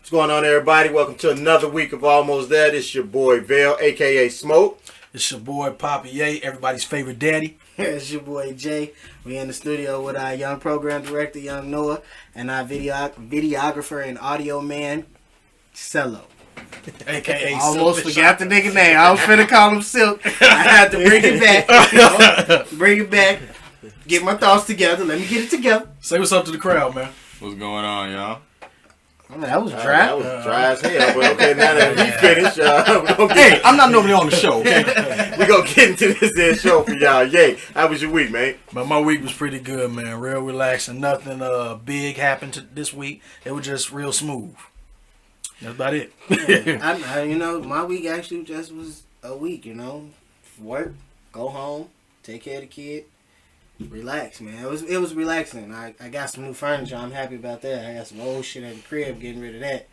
What's going on, everybody? Welcome to another week of Almost There. It's your boy Vale, a.k.a. Smoke. It's your boy Papa Ye, everybody's favorite daddy. It's your boy Jay. We in the studio with our young program director, young Noah, and our videographer and audio man, Cello. A.K.A. Almost forgot the nigga name. I was finna call him Silk. I had to bring it back. Bring it back. Get my thoughts together. Let me get it together. Say what's up to the crowd, man. What's going on, y'all? Oh, that was dry. That was dry as hell. But okay, now that we finished, Hey, I'm not normally on the show, okay? we're going to get into this show for y'all. Yay. How was your week, man? But my week was pretty good, man. Real relaxing. Nothing big happened this week. It was just real smooth. That's about it. My week actually just was a week, Work, go home, take care of the kid. Relax, man. It was relaxing. I got some new furniture. I'm happy about that. I got some old shit at the crib, getting rid of that.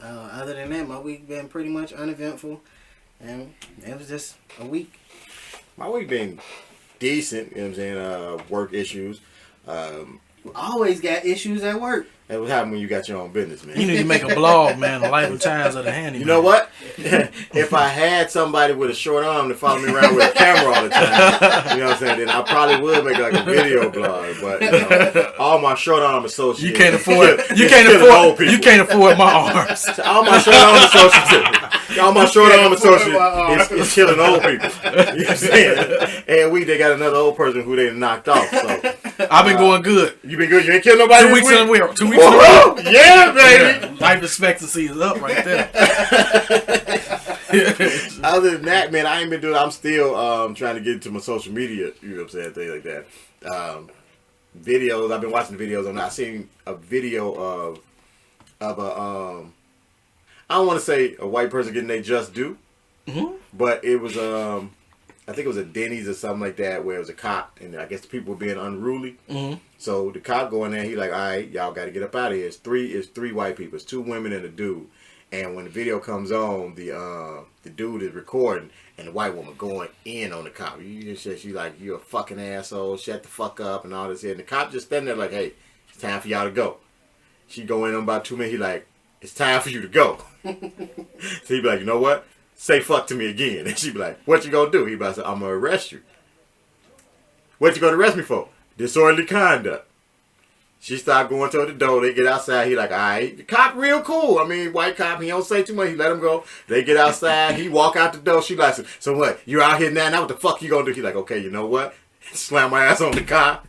Other than that, my week been pretty much uneventful, and it was just a week. My week been decent, you know what I'm saying? Work issues. Always got issues at work. That what happened when you got your own business, man. You need to make a blog, man. The Life and Times of the Handyman. You know what? If I had somebody with a short arm to follow me around with a camera all the time, you know what I'm saying, then I probably would make like a video blog. But all my short arm associates, you can't afford my arms. All my short arm associates is killing old people. You know what I'm saying? And they got another old person who they knocked off. So I've been going good. You been good? You ain't killed nobody 2 weeks in a week. 2 weeks in a week. Yeah, baby. Yeah. Life expectancy is up right there. Other than that, man, I ain't been doing. I'm still trying to get into my social media. You know what I'm saying? Things like that. Videos. I've been watching the videos on. I seen a video of a I don't want to say a white person getting their just due, but it was I think it was a Denny's or something like that, where it was a cop, and I guess the people were being unruly. So the cop go in there, he like, all right, y'all got to get up out of here. It's three white people. It's 2 women and a dude. And when the video comes on, the dude is recording, and the white woman going in on the cop. You just said, she's like, you're a fucking asshole, shut the fuck up, and all this here. And the cop just standing there like, hey, it's time for y'all to go. She go in on about 2 minutes, he like, it's time for you to go. So he be like, you know what? Say fuck to me again. And she be like, what you gonna do? He be like, I'm gonna arrest you. What you gonna arrest me for? Disorderly conduct. She start going toward the door. They get outside. He like, all right. The cop real cool. I mean, white cop, he don't say too much. He let him go. They get outside. He walk out the door. She like, so what? You out here now? Now what the fuck you gonna do? He like, okay, you know what? Slam my ass on the car.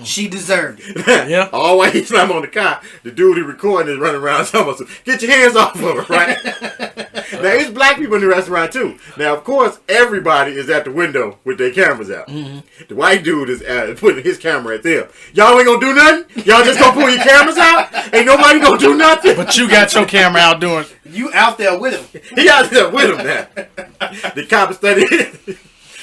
She deserved it. Yeah. All while he slam on the car, the dude he recording is running around talking about, get your hands off of her, right? Now, there's black people in the restaurant, too. Now, of course, everybody is at the window with their cameras out. The white dude is putting his camera at them. Y'all ain't gonna do nothing? Y'all just gonna pull your cameras out? Ain't nobody gonna do nothing? But you got your camera out doing. You out there with him. He out there with him now. The cop is studying.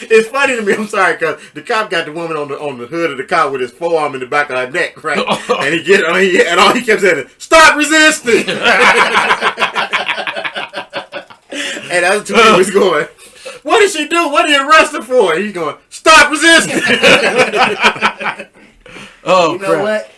It's funny to me, I'm sorry, because the cop got the woman on the hood of the car with his forearm in the back of her neck, right? And and all he kept saying is, stop resisting! And the other 2 people was going, what did she do? What did you arrest her for? And he's going, stop resisting! You know what?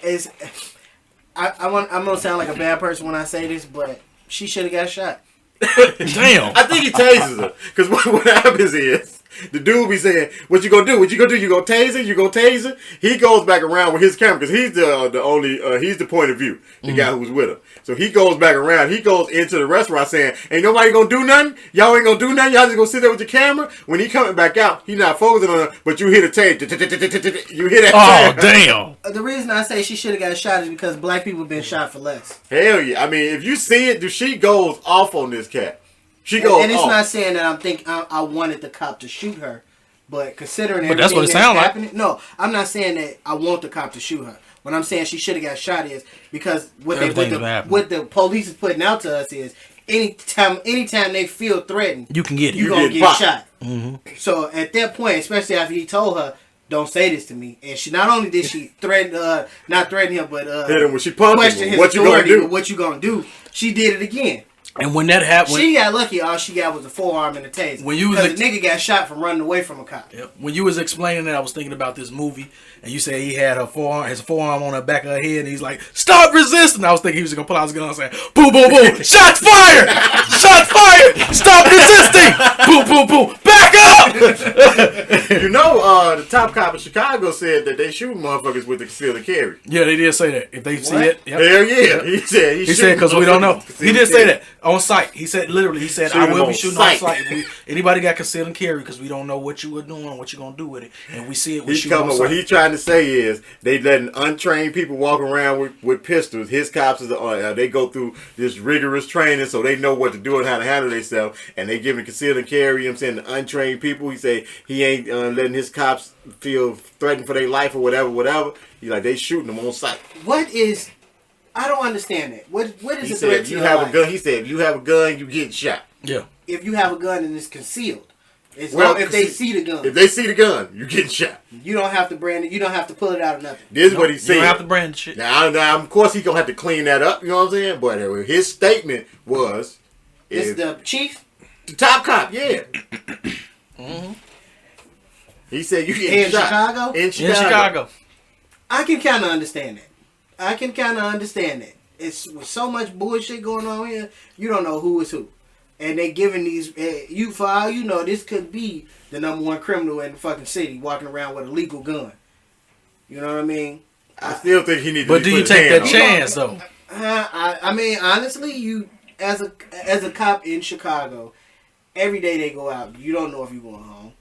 I'm going to sound like a bad person when I say this, but she should have got shot. Damn. I think he tases her. Because what happens is, the dude be saying, what you gonna do? What you gonna do? You gonna tase her? You gonna tase her? He goes back around with his camera because he's the only, he's the point of view, the guy who's with him. So he goes back around. He goes into the restaurant saying, ain't nobody gonna do nothing? Y'all ain't gonna do nothing? Y'all just gonna sit there with your camera? When he coming back out, he not focusing on her, but you hear the tape. You hear that Oh, damn. The reason I say she should have got shot is because black people have been shot for less. Hell yeah. I mean, if you see it, she goes off on this cat. She goes and it's off. not saying that I wanted the cop to shoot her, but considering everything that's what it sounds like. happening, no, I'm not saying that I want the cop to shoot her. What I'm saying she should have got shot is because what the police is putting out to us is anytime they feel threatened, you can get it. You're gonna get shot. So at that point, especially after he told her, "Don't say this to me," and she not only did she not threaten him, but hit him when she punched question him. his What you gonna authority. do? What you gonna do? She did it again. And when that happened, she got lucky. All she got was a forearm and a taser. When you was the nigga got shot from running away from a cop. Yep. When you was explaining that, I was thinking about this movie, and you said he had his forearm on the back of her head, and he's like, "Stop resisting!" I was thinking he was gonna pull out his gun and say, "Boom, boom, boom! Shots fired! Shots fired! Stop resisting! Boom, boom, boom! Back up!" The top cop in Chicago said that they shoot motherfuckers with the concealed and carry. Yeah, they did say that. If they see it, yep. Hell yeah. He said because we don't know. He did say that on site. He said literally. He said, "I will be shooting on site. Anybody got concealed and carry because we don't know what you were doing, what you're gonna do with it, and we see it. What he's trying to say is they letting untrained people walk around with pistols. His cops they go through this rigorous training so they know what to do and how to handle themselves, and they giving concealed and carry. You know what I'm saying, the untrained people. He say he ain't letting his cops feel threatened for their life or whatever. He like they shooting them on site. I don't understand that. What is he the said, threat to you your have life? a gun. He said, if you have a gun, you get shot. Yeah. If you have a gun and it's concealed. If they see the gun. If they see the gun, you getting shot. You don't have to brand it. You don't have to pull it out or nothing. This is what he said. You don't have to brand shit. Now, of course, he's going to have to clean that up. You know what I'm saying? But his statement was... It's the chief? The top cop, yeah. Mm-hmm. He said you get shot. Chicago? In Chicago. I can kind of understand that. It's with so much bullshit going on here, you don't know who is who. And they giving these, for all you know, this could be the number one criminal in the fucking city walking around with a legal gun. You know what I mean? I still think he needs to But do you take that chance, though? I mean, honestly, you as a cop in Chicago, every day they go out, you don't know if you're going home.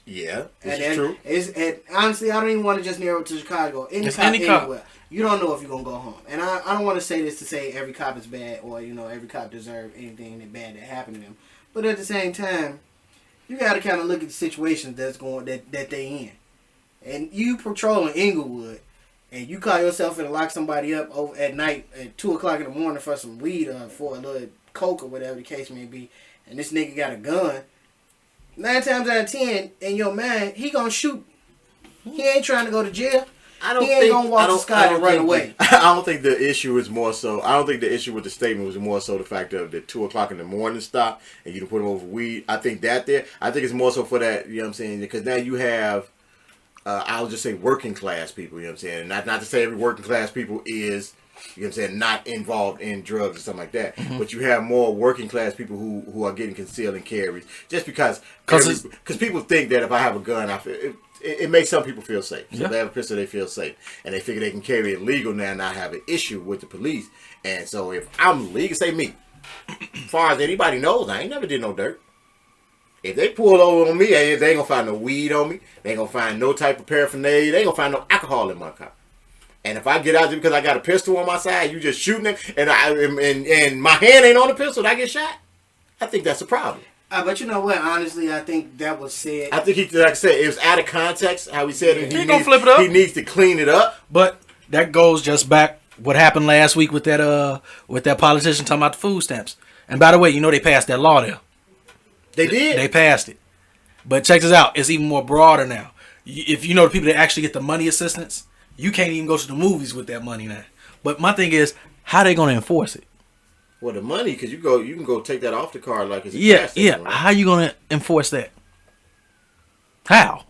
Yeah, that's true. And honestly, I don't even want to just narrow it to Chicago. Any cop anywhere. You don't know if you're going to go home. And I don't want to say this to say every cop is bad or, every cop deserves anything bad that happened to them. But at the same time, you got to kind of look at the situations that they in. And you patrolling Inglewood, and you call yourself in and lock somebody up over at night at 2 o'clock in the morning for some weed or for a little coke or whatever the case may be, and this nigga got a gun, 9 times out of 10, in your mind, he gonna shoot. He ain't trying to go to jail. He ain't gonna walk the sky and run away. I don't think the issue is more so. I don't think the issue with the statement was more so the fact of the 2 o'clock in the morning stop and you put him over weed. I think it's more so for that. You know what I'm saying? Because now you have, I'll just say working class people. You know what I'm saying? Not to say every working class people is, you know what I'm saying, not involved in drugs or something like that. Mm-hmm. But you have more working class people who are getting concealed and carries just because people think that if I have a gun, it makes some people feel safe. So if they have a pistol, they feel safe. And they figure they can carry it legal now and not have an issue with the police. And so if I'm legal, say me, as far as anybody knows, I ain't never did no dirt. If they pull over on me, they ain't going to find no weed on me. They ain't going to find no type of paraphernalia. They ain't going to find no alcohol in my car. And if I get out there because I got a pistol on my side, you just shooting it, and my hand ain't on the pistol, and I get shot, I think that's a problem. But you know what? Honestly, I think that was said. I think like I said, it was out of context how he said it. He gonna flip it up. He needs to clean it up. But that goes just back what happened last week with that politician talking about the food stamps. And by the way, they passed that law there. They did. They passed it. But check this out. It's even more broader now. If you know the people that actually get the money assistance, you can't even go to the movies with that money now. But my thing is, how they gonna enforce it? Well, the money, because you can go take that off the card like it's a gas station, station, right? How you gonna enforce that? How?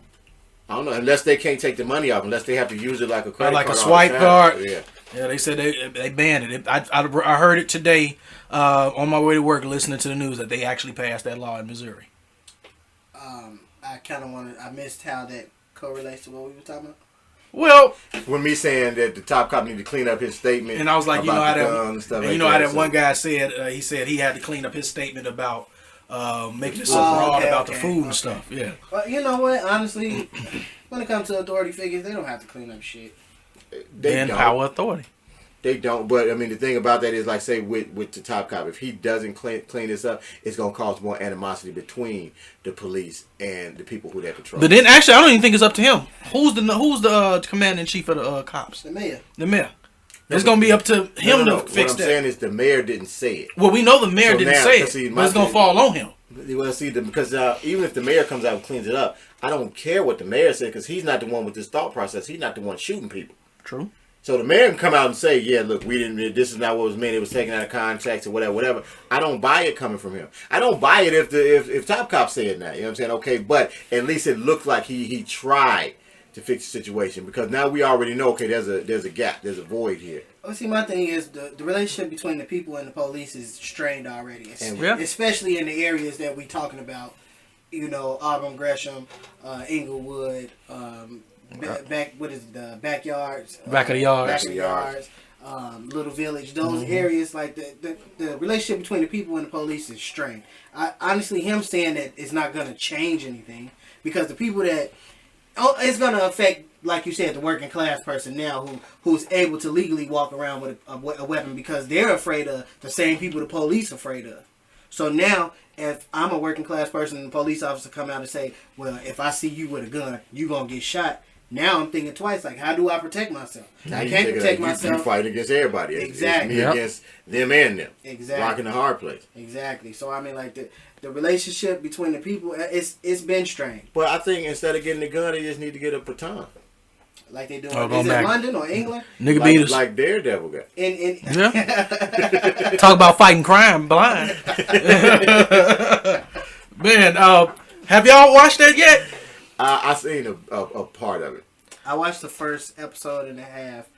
I don't know. Unless they can't take the money off, unless they have to use it like a credit card, like a swipe card. Yeah. Yeah, they said they banned it. I heard it today on my way to work, listening to the news that they actually passed that law in Missouri. I kind of wanted. I missed how that correlates to what we were talking about. Well, when me saying that the top cop need to clean up his statement, and I was like, about how that one guy said he said he had to clean up his statement about making it so broad about the food and stuff. Yeah. But you know what? Honestly, when it comes to authority figures, they don't have to clean up shit. They power authority. They don't, but I mean the thing about that is, like, say with the top cop, if he doesn't clean this up, it's gonna cause more animosity between the police and the people who they patrol. But then, actually, I don't even think it's up to him. Who's the commander in chief of the cops? The mayor. The mayor. It's gonna be up to him to fix that. What I'm saying is the mayor didn't say it. Well, we know the mayor didn't say it, but it's gonna fall on him. Well, see, because even if the mayor comes out and cleans it up, I don't care what the mayor said because he's not the one with this thought process. He's not the one shooting people. True. So the man can come out and say, yeah, look, we didn't. This is not what was meant. It was taken out of context or whatever. I don't buy it coming from him. I don't buy it if Top Cop said that. You know what I'm saying? Okay, but at least it looked like he tried to fix the situation, because now we already know. Okay, there's a gap. There's a void here. Well, see, my thing is the relationship between the people and the police is strained already, especially in the areas that we talking about. You know, Auburn, Gresham, Inglewood. What is it, the backyards? Back of the yards. Back of the yards. Little Village. Those areas, like the relationship between the people and the police is strained. Honestly, him saying that it's not going to change anything, because the people that it's going to affect, like you said, the working class person now who's able to legally walk around with a weapon, because they're afraid of the same people the police are afraid of. So now, if I'm a working class person and the police officer come out and say, well, if I see you with a gun, you going to get shot. Now I'm thinking twice, like, how do I protect myself? Now I can't protect myself. You fighting against everybody. Exactly. It's me against them and them. Exactly. Rocking the hard place. Exactly. So, I mean, like, the relationship between the people, it's been strained. But I think instead of getting the gun, they just need to get a baton. Like they do. Is it London or England? Nigga beat us. Like Daredevil got. Yeah. Talk about fighting crime blind. Man, have y'all watched that yet? I seen a part of it. I watched the first episode and a half,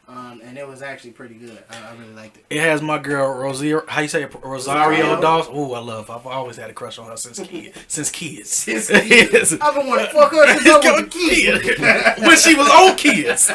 and it was actually pretty good. I really liked it. It has my girl Rosario. How you say it? Rosario Dawson. Oh, I love her. I've always had a crush on her since kids. I've been wanting to fuck her since I was a kid. When she was on Kids.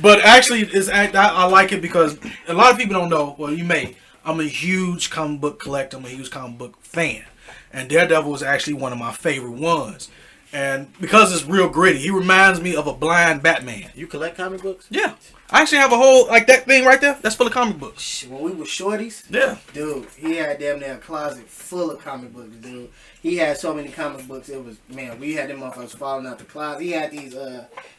But actually, I like it because a lot of people don't know. Well, you may. I'm a huge comic book collector. I'm a huge comic book fan. And Daredevil was actually one of my favorite ones. And because it's real gritty, he reminds me of a blind Batman. You collect comic books? Yeah. I actually have a whole, like that thing right there, that's full of comic books. When we were shorties, yeah, dude, he had damn near a closet full of comic books, dude. He had so many comic books, it was, man, we had them motherfuckers falling out the closet. He had these,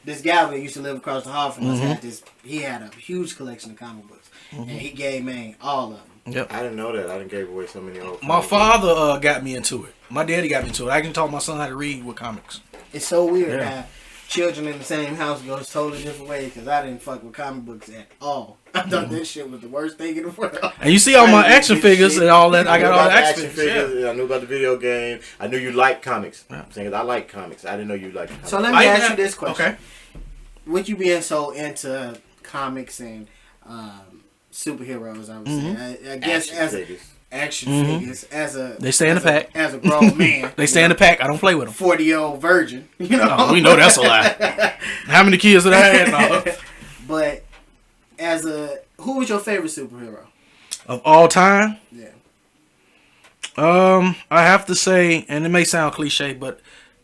this guy that used to live across the hall from us, he had a huge collection of comic books. And he gave, man, all of them. Yep. I didn't know that. I didn't give away so many old My father got me into it. My daddy got me into it. I can taught my son how to read with comics. It's so weird how children in the same house goes totally different ways, because I didn't fuck with comic books at all. I thought this shit was the worst thing in the world. And you see all my action figures and all that. I got all the action figures. Yeah. I knew about the video game. I knew you liked comics. I'm saying I like comics. I didn't know you liked comics. So let me ask you this question. Okay. With you being so into comics and superheroes, I would say, I guess action figures as a they stay in the pack as a grown man. They stay in the pack. I don't play with them. 40-year-old virgin, you know. Oh, we know that's a lie. How many kids did I have? No. But who was your favorite superhero of all time? Yeah. I have to say, and it may sound cliche, but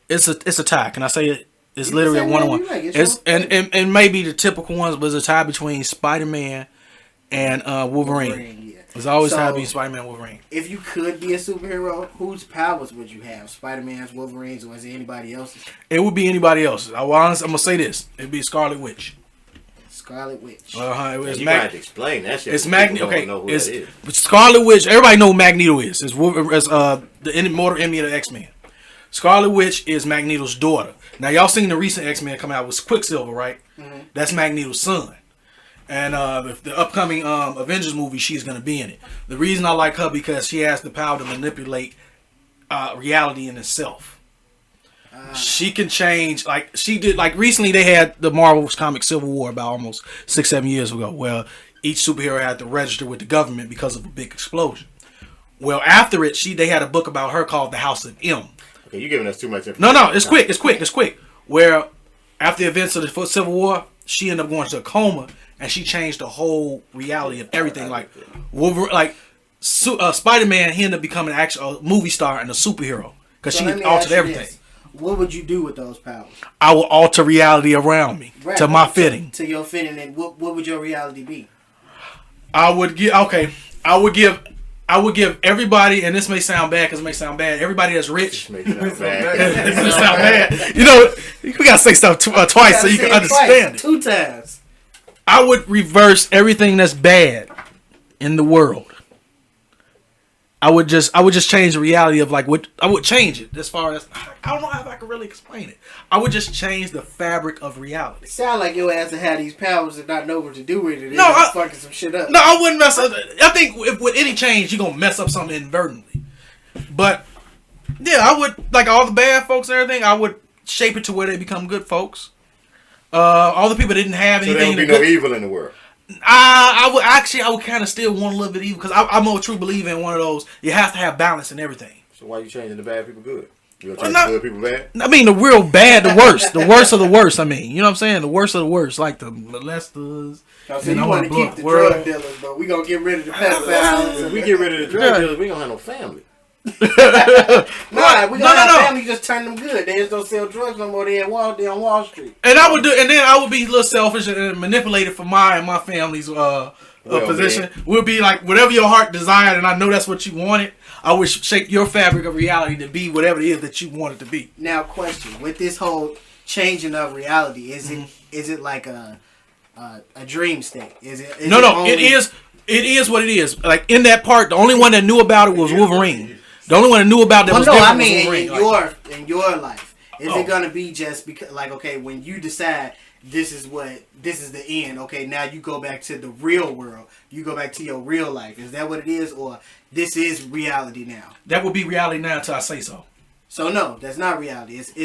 it's a tie. Can I say it? It's literally a 1-on-1. It's and maybe the typical ones, but it's a tie between Spider-Man and Wolverine. It's always had to be Spider-Man, Wolverine. If you could be a superhero, whose powers would you have? Spider-Man's, Wolverine's, or is it anybody else's? It would be anybody else's. I'm going to say this. It'd be Scarlet Witch. Scarlet Witch. You got to explain that shit. It's Magneto. Okay, it's Scarlet Witch. Everybody know who Magneto is. It's the mortal enemy of the X-Men. Scarlet Witch is Magneto's daughter. Now, y'all seen the recent X-Men come out with Quicksilver, right? Mm-hmm. That's Magneto's son. And the upcoming Avengers movie, she's going to be in it. The reason I like her because she has the power to manipulate reality in itself. She can change, like she did. Like recently, they had the Marvel Comics Civil War about almost 6-7 years ago, where each superhero had to register with the government because of a big explosion. Well, after it, they had a book about her called The House of M. Okay, you're giving us too much information. No, it's quick. Where after the events of the Civil War, she ended up going to a coma. And she changed the whole reality of everything. Like Wolverine, Spider-Man, he ended up becoming an actual movie star and a superhero because she altered everything. This. What would you do with those powers? I will alter reality around me to my fitting. To your fitting, and what would your reality be? I would give everybody, and this may sound bad because it may sound bad. Everybody that's rich. It may sound bad. You know, we gotta say stuff twice so you can understand it. 2 times. I would reverse everything that's bad in the world. I would just change the reality of like what I would change it as far as I don't know how I can really explain it. I would just change the fabric of reality. Sound like your ass had these powers and not know what to do with it. No, I fucking some shit up. No, I wouldn't mess up. I think with any change, you're gonna mess up something inadvertently. But yeah, I would like all the bad folks and everything. I would shape it to where they become good folks. All the people that didn't have anything. So there would be no evil in the world. I would kind of still want a little bit evil because I'm a true believer in one of those. You have to have balance in everything. So why you changing the bad people good? You gonna change the good people bad? I mean, the real bad, the worst of the worst. I mean, you know what I'm saying? The worst of the worst, like the molesters. So you want to keep the drug dealers, but we gonna get rid of the pedophiles. If we get rid of the drug dealers, we gonna have no family. We gonna have family just turn them good. They just don't sell drugs no more. They on Wall Street. And I would be a little selfish and manipulate it for my and my family's position. Man. We'll be like whatever your heart desired, and I know that's what you wanted. I would shape your fabric of reality to be whatever it is that you want it to be. Now, question: with this whole changing of reality, is it like a dream state? Is it? It is. It is what it is. Like in that part, the only one that knew about it was Wolverine. The only one that knew about that was different was Wolverine. In your life, is it gonna be just because, like, okay, when you decide this is the end, okay, now you go back to the real world, you go back to your real life. Is that what it is, or this is reality now? That would be reality now until I say so. So no, that's not reality. It's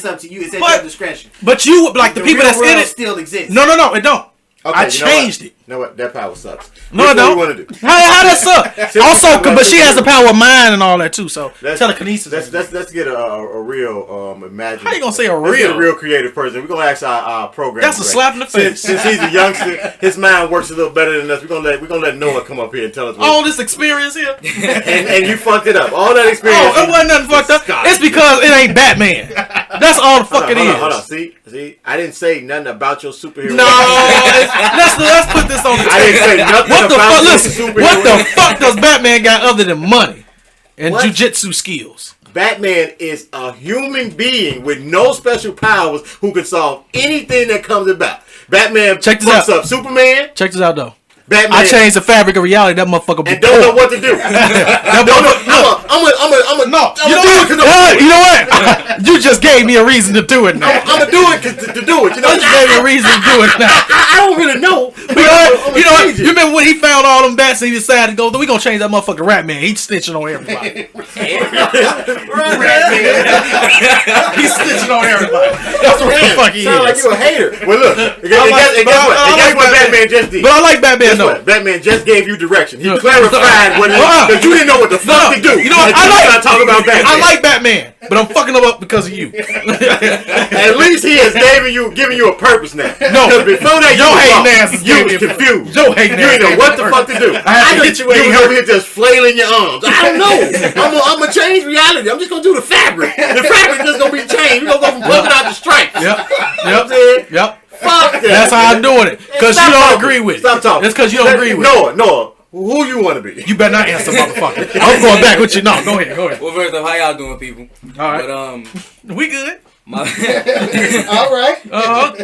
up to you. It's at your discretion. But you like the people that's in it still exist. No, it don't. Okay, I changed it. You know what? That power sucks. No, I don't. What you want to do? How that suck? Also, but she has the power of mind and all that too. So telekinesis. Let's get a real imagine. How you gonna say a Let's real? get a real creative person. We're gonna ask our program. That's a slap in the face. Since he's a youngster, his mind works a little better than us. We're gonna let Noah come up here and tell us All this experience here. and you fucked it up. All that experience. Oh, it wasn't nothing fucked up. It's because it ain't Batman. That's all the fuck it is. Hold on. See, I didn't say nothing about your superhero. No, let's put this on the table. I didn't say nothing about your superhero. What the fuck does Batman got other than money and jujitsu skills? Batman is a human being with no special powers who can solve anything that comes about. Batman fucks up Superman. Check this out though. Batman. I changed the fabric of reality. That motherfucker be and don't know what to do. You know what? You just gave me a reason to do it now. I'm gonna do it to do it. You know, you gave me a reason to do it now. I don't really know. You know what? You remember when he found all them bats and he decided to go, we gonna change that motherfucker Ratman. He's snitching on everybody. He's snitching on everybody. That's what the fuck he is. Sound like you a hater. Well, look. Guess what Batman just did? But I like Batman. Batman just gave you direction. He clarified what it is because you didn't know what the fuck to do. You know what? Talk about Batman. I like Batman, but I'm fucking him up because of you. At least he has given you a purpose now. No, before that, you was confused. You didn't know what the fuck to do. I had to hit you You was over here just flailing your arms. I don't know. I'm gonna change reality. I'm just gonna do the fabric. The fabric just gonna be changed. We're gonna go from polka dot to stripes. Yep. Fuck that. That's how I'm doing it. Because you don't agree with it. Stop talking. It's because you don't agree with it. No. Who you want to be? You better not answer, motherfucker. I'm going back with you. No, go ahead. Well, first off, how y'all doing, people? All right. But, we good. All right.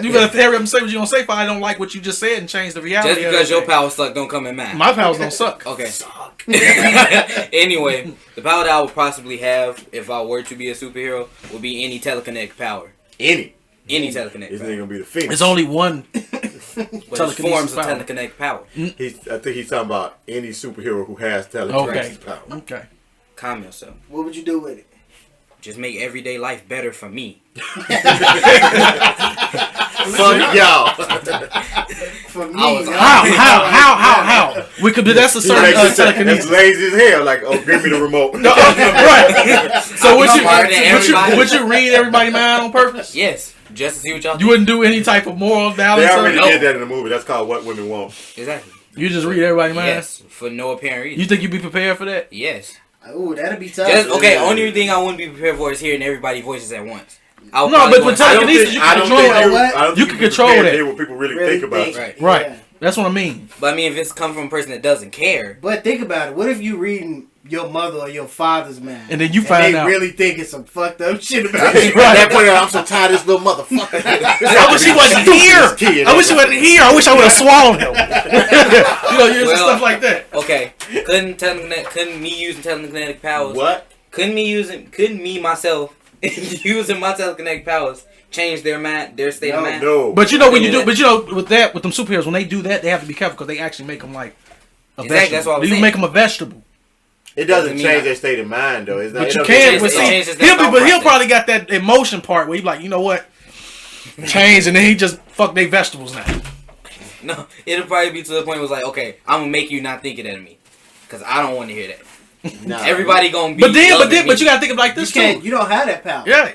You better hurry up and say what you gonna say if I don't like what you just said and change the reality. Just because your power suck don't come in mine. My powers don't suck. Okay. Anyway, the power that I would possibly have if I were to be a superhero would be any telekinetic power. Any telekinetic This power. nigga gonna be the Phoenix. It's only one. But there's forms of telekinetic power. I think he's talking about any superhero who has telekinetic power. Okay. Calm yourself. What would you do with it? Just make everyday life better for me. Fuck y'all. For me. How? We could do that's a certain telekinesis. That's lazy as hell. Like, give me the remote. Right. So would you read everybody's mind on purpose? Yes. Just to see what y'all You wouldn't do any type of moral balance? They already did that in the movie. That's called What Women Want. Exactly. You just read everybody's mind? Yes. For no apparent reason. You think you'd be prepared for that? Yes. Ooh, that'd be tough. Only thing I wouldn't be prepared for is hearing everybody's voices at once. No, but with telekinesis, you can control that. You can control that. Hear what people really think about. Right. Yeah. That's what I mean. But I mean, if it's coming from a person that doesn't care. But think about it. What if you reading your mother or your father's mind, and then you find out they really thinking some fucked up shit about it? At that point, I'm so tired of this little motherfucker. I wish he wasn't here. I wish he wasn't here. I wish I would have swallowed him. Stuff like that. Okay, because couldn't me using telekinetic powers? What? Couldn't me myself using my telekinetic powers change their state of mind? No. But you know when you do, with them superheroes, when they do that, they have to be careful because they actually make them like a vegetable. That's what I was you saying. make them a vegetable. It doesn't change their state of mind though. But you can. He'll probably got that emotion part where he's like, you know what, change, and then he just fuck their vegetables now. No, it'll probably be to the point where it's like, okay, I'm gonna make you not think it of me, because I don't want to hear that. Nah. Everybody gonna be. But you gotta think of it like this too. You don't have that power. Yeah.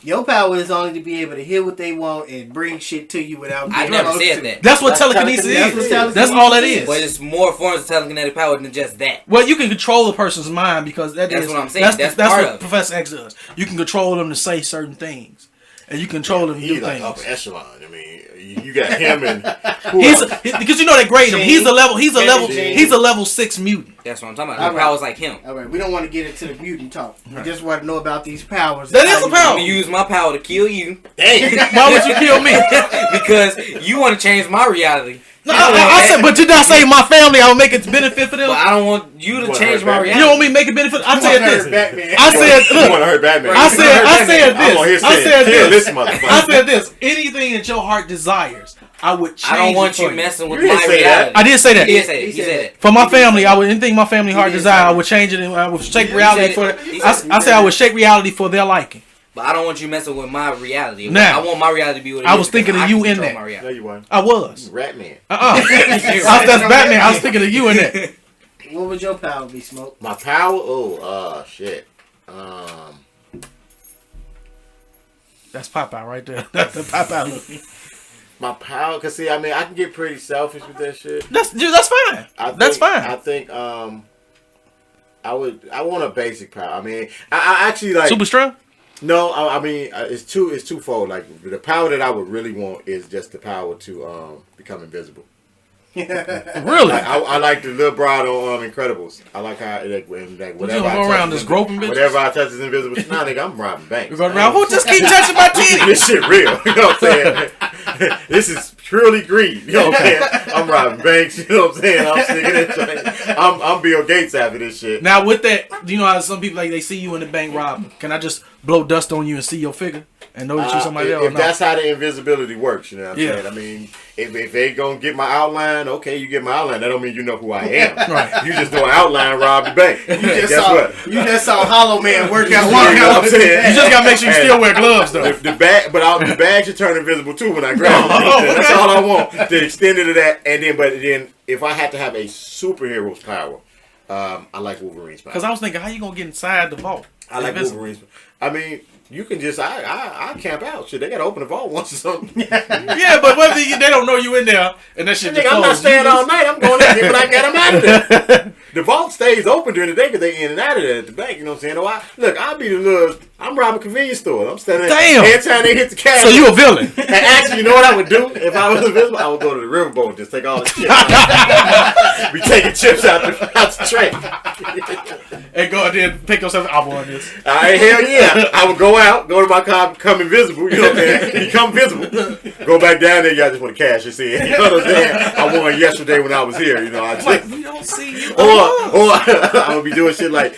Your power is only to be able to hear what they want and bring shit to you without. I never said that. That's what telekinesis is. That's all that is. But it's more forms of telekinetic power than just that. Well, you can control a person's mind because that's what I'm saying. That's what Professor X does. You can control them to say certain things, and you control them to do like things. upper echelon. I mean, you got him and because you know they grade him. He's a level 6 mutant. That's what I'm talking about. Powers like him. All right, we don't want to get into the mutant talk. We just want to know about these powers. That is a power. I'm gonna use my power to kill you. Dang. Why would you kill me? Because you want to change my reality. No, I said, but you're not saying my family. I will make it benefit for them. But I don't want you to change my reality. You don't want me to make it benefit. I said this. I said, look. You want to hurt Batman? I said this. I said this. Anything that your heart desires, I would change. I don't want you messing with my reality. I did say that. He said it. For my family, I would anything my family heart desire, I would change it and I would shake reality for. I said I would shake reality for their liking. But I don't want you messing with my reality. Now, I want my reality to be what it is. I was thinking of you in that. No, you weren't. I was. Ratman. That's Batman. I was thinking of you in that. What would your power be, Smoke? My power? Oh, shit. That's Popeye right there. That's the Popeye look. My power, cause see, I mean, I can get pretty selfish with that shit. That's fine. That's fine. I think I want a basic power. I mean, I actually like super strong. No, I mean it's twofold. Like the power that I would really want is just the power to become invisible. Really? Like, I like the little broad on Incredibles. I like how whatever I go around this groping bitch. Whatever I touch is invisible. Nah, nigga, I'm robbing banks. You go around. Who just keep touching my titty? This shit real. You know what I'm saying? This is purely greed. You know what I'm saying? I'm robbing banks. You know what I'm saying? I'm sticking it. I'm Bill Gates after this shit. Now with that, you know how some people like they see you in the bank robbing. Can I just blow dust on you and see your figure and know that you're somebody else? If that's how the invisibility works, you know what I'm saying? I mean, if they gonna get my outline, okay, you get my outline. That don't mean you know who I am. Right. You just know an outline rob the bank. You just saw Hollow Man work out. You know what I'm saying? You just gotta make sure you still wear gloves though. The bag should turn invisible too when I grab it. That's all I want. To extend it to that, and then if I had to have a superhero's power, I like Wolverine's power. Because I was thinking, how you gonna get inside the vault? I like Wolverine's. I mean, you can just I camp out. Shit, they gotta open the vault once or something. Yeah, but whether they don't know you in there and that shit. I'm not staying all night. I'm going in here, but I got them out of there. The vault stays open during the day because they in and out of there at the bank. You know what I'm saying? I'll be the little. I'm robbing convenience store. I'm standing there. Every time they hit the cash. So you a villain? And actually, you know what I would do if I was invisible? I would go to the riverboat and just take all the chips. Be taking chips out the tray. And go out there and pick yourself. I want this. All right, hell yeah. I would go out, go to my car, become invisible. You know what I'm saying? Become visible. Go back down there. Y'all just want to cash this in. You know what I'm saying? I won yesterday when I was here. You know, we don't see you. Or I would be doing shit like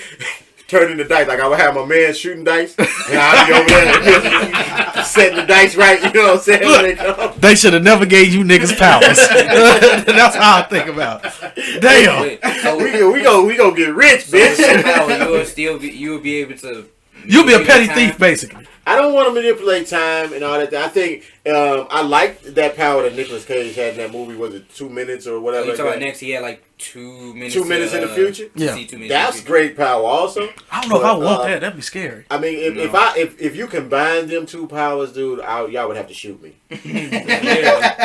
turning the dice. Like I would have my man shooting dice, and I'd be over there setting the dice right. You know what I'm saying? Look, they should have never gave you niggas powers. That's how I think about it. Damn. Wait, so we go get rich, bitch. You will be able to. You'll be a petty thief, basically. I don't want to manipulate time and all that. I think I liked that power that Nicolas Cage had in that movie. Was it 2 minutes or whatever? You talking about next? He had like 2 minutes. 2 minutes in the future. Yeah, that's great power. Also, I don't know if I want that. That'd be scary. I mean, if you combine them two powers, dude, y'all would have to shoot me.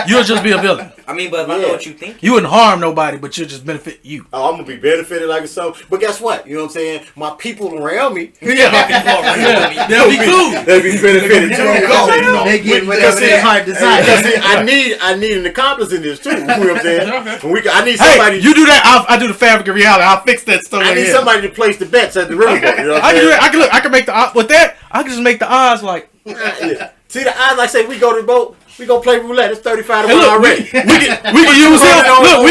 You'll just be a villain. I mean, but I know what you think. You wouldn't harm nobody, but you'll just benefit you. Oh, I'm gonna be benefited like so. But guess what? You know what I'm saying? My people around me. They'll be cool. They'll be benefited too. They get whatever their heart desires. I need an accomplice in this too. You know what I'm saying? I need somebody. Hey, you do that. I do the fabric of reality. I'll fix that stuff. I need somebody to place the bets at the riverboat. You know what I can do that. I can make the with that. I can just make the odds like. See the odds. Like say we go to the boat. We gonna play roulette. It's 35 to Hey, 1 look, already. we can use him. Look,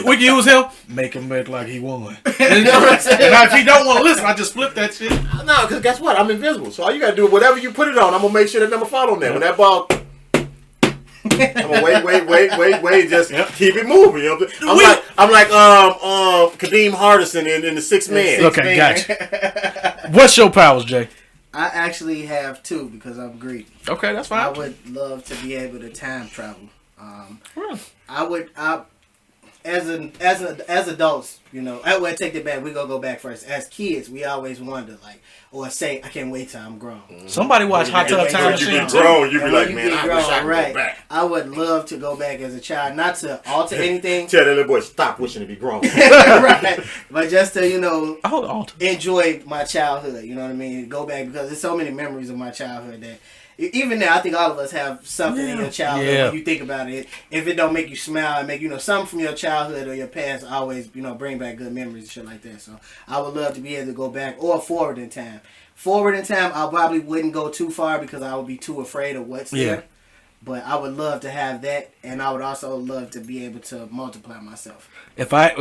we can use him. Make him look like he won. And now if he don't want to listen, I just flip that shit. No, because guess what? I'm invisible. So all you gotta do, whatever you put it on, I'm gonna make sure that number fall on there. When that ball, I'm gonna wait. Just keep it moving. You know? I'm like Kadeem Hardison in the Sixth Man. Okay, gotcha. What's your powers, Jay? I actually have 2 because I'm greedy. Okay, that's I fine. would love to be able to time travel. Really? As adults, you know, I would take it back. We gonna go back first. As kids, we always wonder, like, or say, I can't wait till I'm grown. Somebody watch Hot Tub Time When you Machine. be grown, you be And like, when man, get I grown, wish I could right. go back. I would love to go back as a child, not to alter anything, Tell that little boy, stop wishing to be grown. right? But just to, you know, Alter. enjoy my childhood. You know what I mean? Go back because there's so many memories of my childhood that. Even now, I think all of us have something in your childhood. Yeah. When you think about it, if it don't make you smile and make something from your childhood or your past, always bring back good memories and shit like that. So I would love to be able to go back or forward in time. Forward in time, I probably wouldn't go too far because I would be too afraid of what's there. But I would love to have that, and I would also love to be able to multiply myself. If I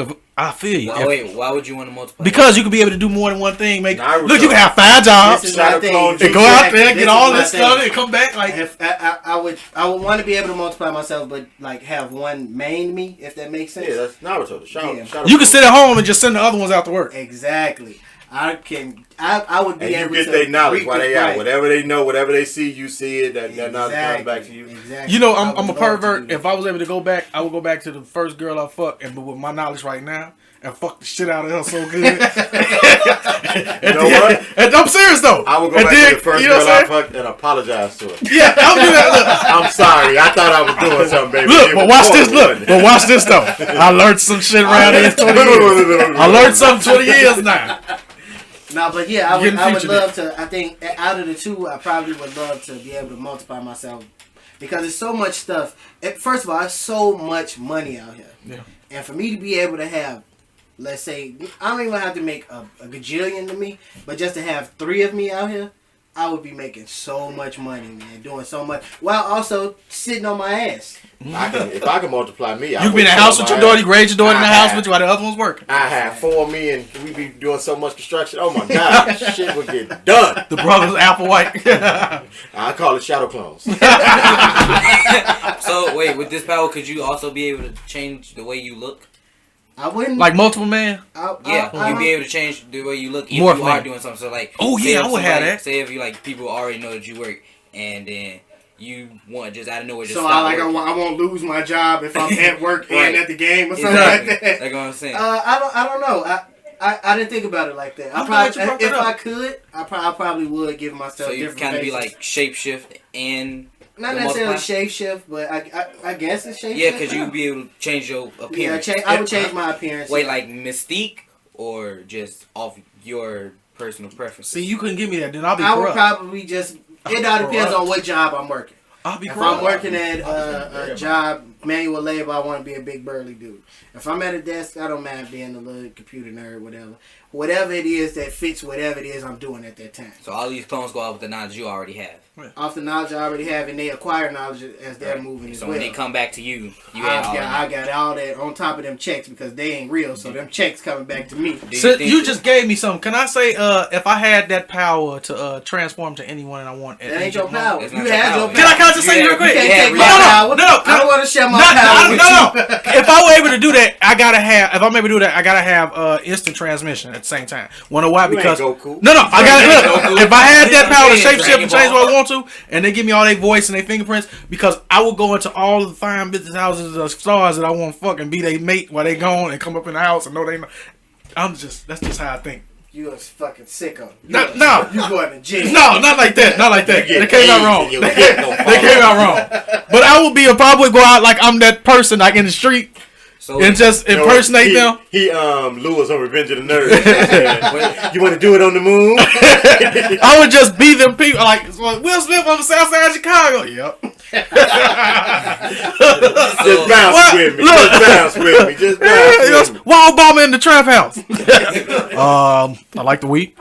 feel you. Why would you want to multiply? Because you could be able to do more than one thing. Naruto. Look, you can have 5 jobs. This is my thing. And go out there, get all this stuff, and come back like. If I would want to be able to multiply myself, but like have one main me, if that makes sense. Yeah, that's Naruto. The shadow. You can sit at home and just send the other ones out to work. Exactly. I would be and able to. you get their knowledge while they out. Right. Whatever they know, whatever they see, you see it. That knowledge comes back to you. Exactly. You know, I I'm would a love pervert. to do If I was able to go back, I would go back to the first girl I fucked, but with my knowledge right now, and fuck the shit out of her so good. You know what? And I'm serious though. I would go And back then, to the first you know girl what I I'm saying? fucked and apologize to her. Yeah, I'll do that. I'm sorry. I thought I was doing something, baby. Look, It but was watch this. horrible, Look, but watch this though. I learned some shit around these 20 years. I learned something 20 years now. No, but yeah, I would featured love to. I think out of the 2, I probably would love to be able to multiply myself because there's so much stuff. First of all, there's so much money out here, and for me to be able to have, let's say, I don't even have to make a gajillion to me, but just to have 3 of me out here, I would be making so much money, man, doing so much while also sitting on my ass. If I can multiply me, You can be in the house with your daughter, you raise your daughter in the house with you while the other one's working. I have 4 of me and we be doing so much construction. Oh my God, shit would get done. The brothers Applewhite. I call it shadow clones. So wait, with this power, could you also be able to change the way you look? I wouldn't Like multiple man. You'd be able to change the way you look if Morph you man. are doing something. So like, Oh, say yeah, if I would have somebody- that. Say if you like people already know that you work, and then you want just out of nowhere just So stop I working. won't lose my job if I'm at work Right. and at the game or something Exactly. like that. That's what I'm saying. I don't know. I didn't think about it like that. I'm glad you brought If that up. I could, I probably would give myself So you different kind of be faces. like shapeshift and Not the necessarily multiply? shape shift, but I guess it's shape Yeah, shift. because you'd be able to change your appearance. I would change my appearance. Wait, like Mystique or just off your personal preference? See, you couldn't give me that, then I'll be I would corrupt. probably just. It all depends corrupt. on what job I'm working. I'll be If corrupt. I'm working at a job, manual labor, I want to be a big burly dude. If I'm at a desk, I don't mind being a little computer nerd, whatever. Whatever it is that fits whatever it is I'm doing at that time. So all these clones go out with the knowledge you already have. Off the knowledge I already have, and they acquire knowledge as they're moving as So well. when they come back to you, you have all I got all that on top of them checks because they ain't real, so them checks coming back to me. Do So think- you just gave me something. Can I say, if I had that power to transform to anyone I want, That ain't your power. That's You not your had your power. power. Can I just say You real quick? You can't Yeah, take we my have- power. no, I don't want to share my No, power with you. If I were able to do that, I gotta have. If I'm able to do that, I gotta have instant transmission at the same time. Wanna know why? You ain't Because Goku. no, I got Goku. look. If I had that power to Yeah, shapeshift Dragon and change Ball. what I want to, and they give me all their voice and their fingerprints, because I will go into all the fine business houses of stars that I want to fucking be their mate while they gone and come up in the house and know they. That's just how I think. You a fucking sicko. No. You going to jail. No, not like that. Not like that. You They get came out AIDS wrong. and your dick gonna fall They came off. out wrong. But I would be a probably go out like I'm that person like in the street So and just You know, impersonate them. He Lewis on Revenge of the Nerds. You want to do it on the moon? I would just be them people like Will Smith on the South Side of Chicago. Yep. Just bounce What? with me. Look. Just bounce with me. Just bounce with me. Why Obama in the trap house? I like the weed.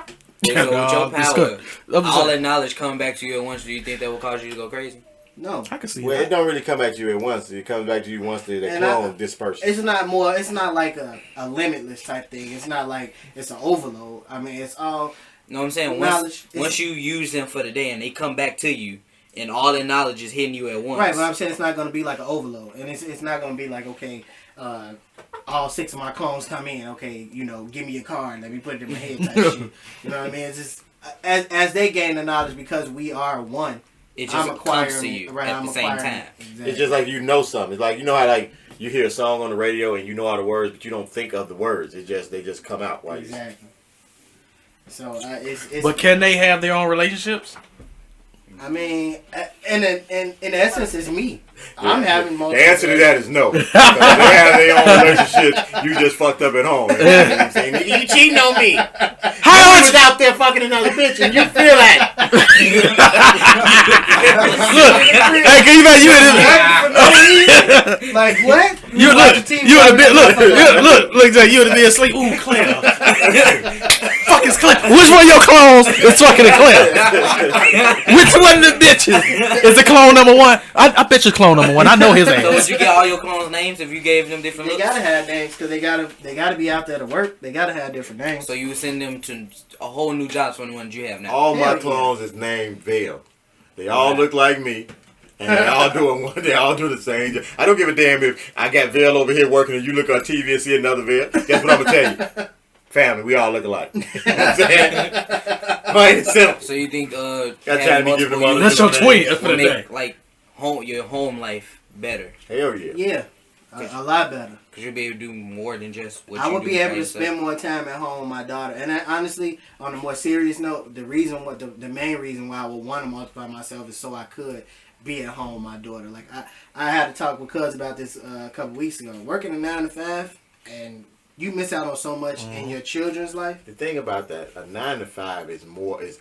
with your it's power, good. I'm just all saying. that knowledge coming back to you at once, do you think that will cause you to go crazy? No. I can see Well, that. it don't really come at you at once. It comes back to you once the clone disperses. It's not like a limitless type thing. It's not like it's an overload. I mean, it's all. You know what I'm saying? Knowledge. Once you use them for the day and they come back to you, and all the knowledge is hitting you at once. Right, but I'm saying it's not going to be like an overload, and it's not going to be like, okay, all 6 of my clones come in. Okay, give me your car and let me put it in my head type shit. You know what I mean? It's just as they gain the knowledge, because we are one. It just comes to you at the same time. Exactly. It's just like something. It's like how you hear a song on the radio and you know all the words, but you don't think of the words. They just come out. Right? Exactly. So it's. But can they have their own relationships? I mean, in essence, it's me. I'm having multiple. The answer to that is no. They have their own relationships. You just fucked up at home. You cheating on me. How was out there fucking another bitch and you feel that? Look, hey, can you imagine you like what? You would have been look, Jay, you would have been asleep. Ooh, Claire. Fuck is Claire. Which one of your clones is fucking a Claire? Which one of the bitches is the clone number one? I bet you clone number one. I know his ass. So would you get all your clones' names if you gave them different They looks? gotta have names because they gotta be out there to work. They gotta have different names. So you would send them to a whole new jobs from the ones you have now. All my clones is named Vale. They all look like me. And they all do the same job. I don't give a damn if I got Vale over here working and you look on TV and see another Vale. Guess what I'm gonna tell you? Family, we all look alike. You know what I'm saying? Plain and simple. So you think trying to give them all That's your tweet for the day. make like your home life better? Hell yeah. Yeah, a lot better. Because you'll be able to do more than just what I you would do be able by to yourself. spend more time at home with my daughter. And honestly, on a more serious note, the main reason why I would want to multiply myself is so I could be at home with my daughter. Like I had to talk with Cuz about this a couple weeks ago. Working a 9 to 5, and you miss out on so much in your children's life. The thing about that, a 9 to 5 is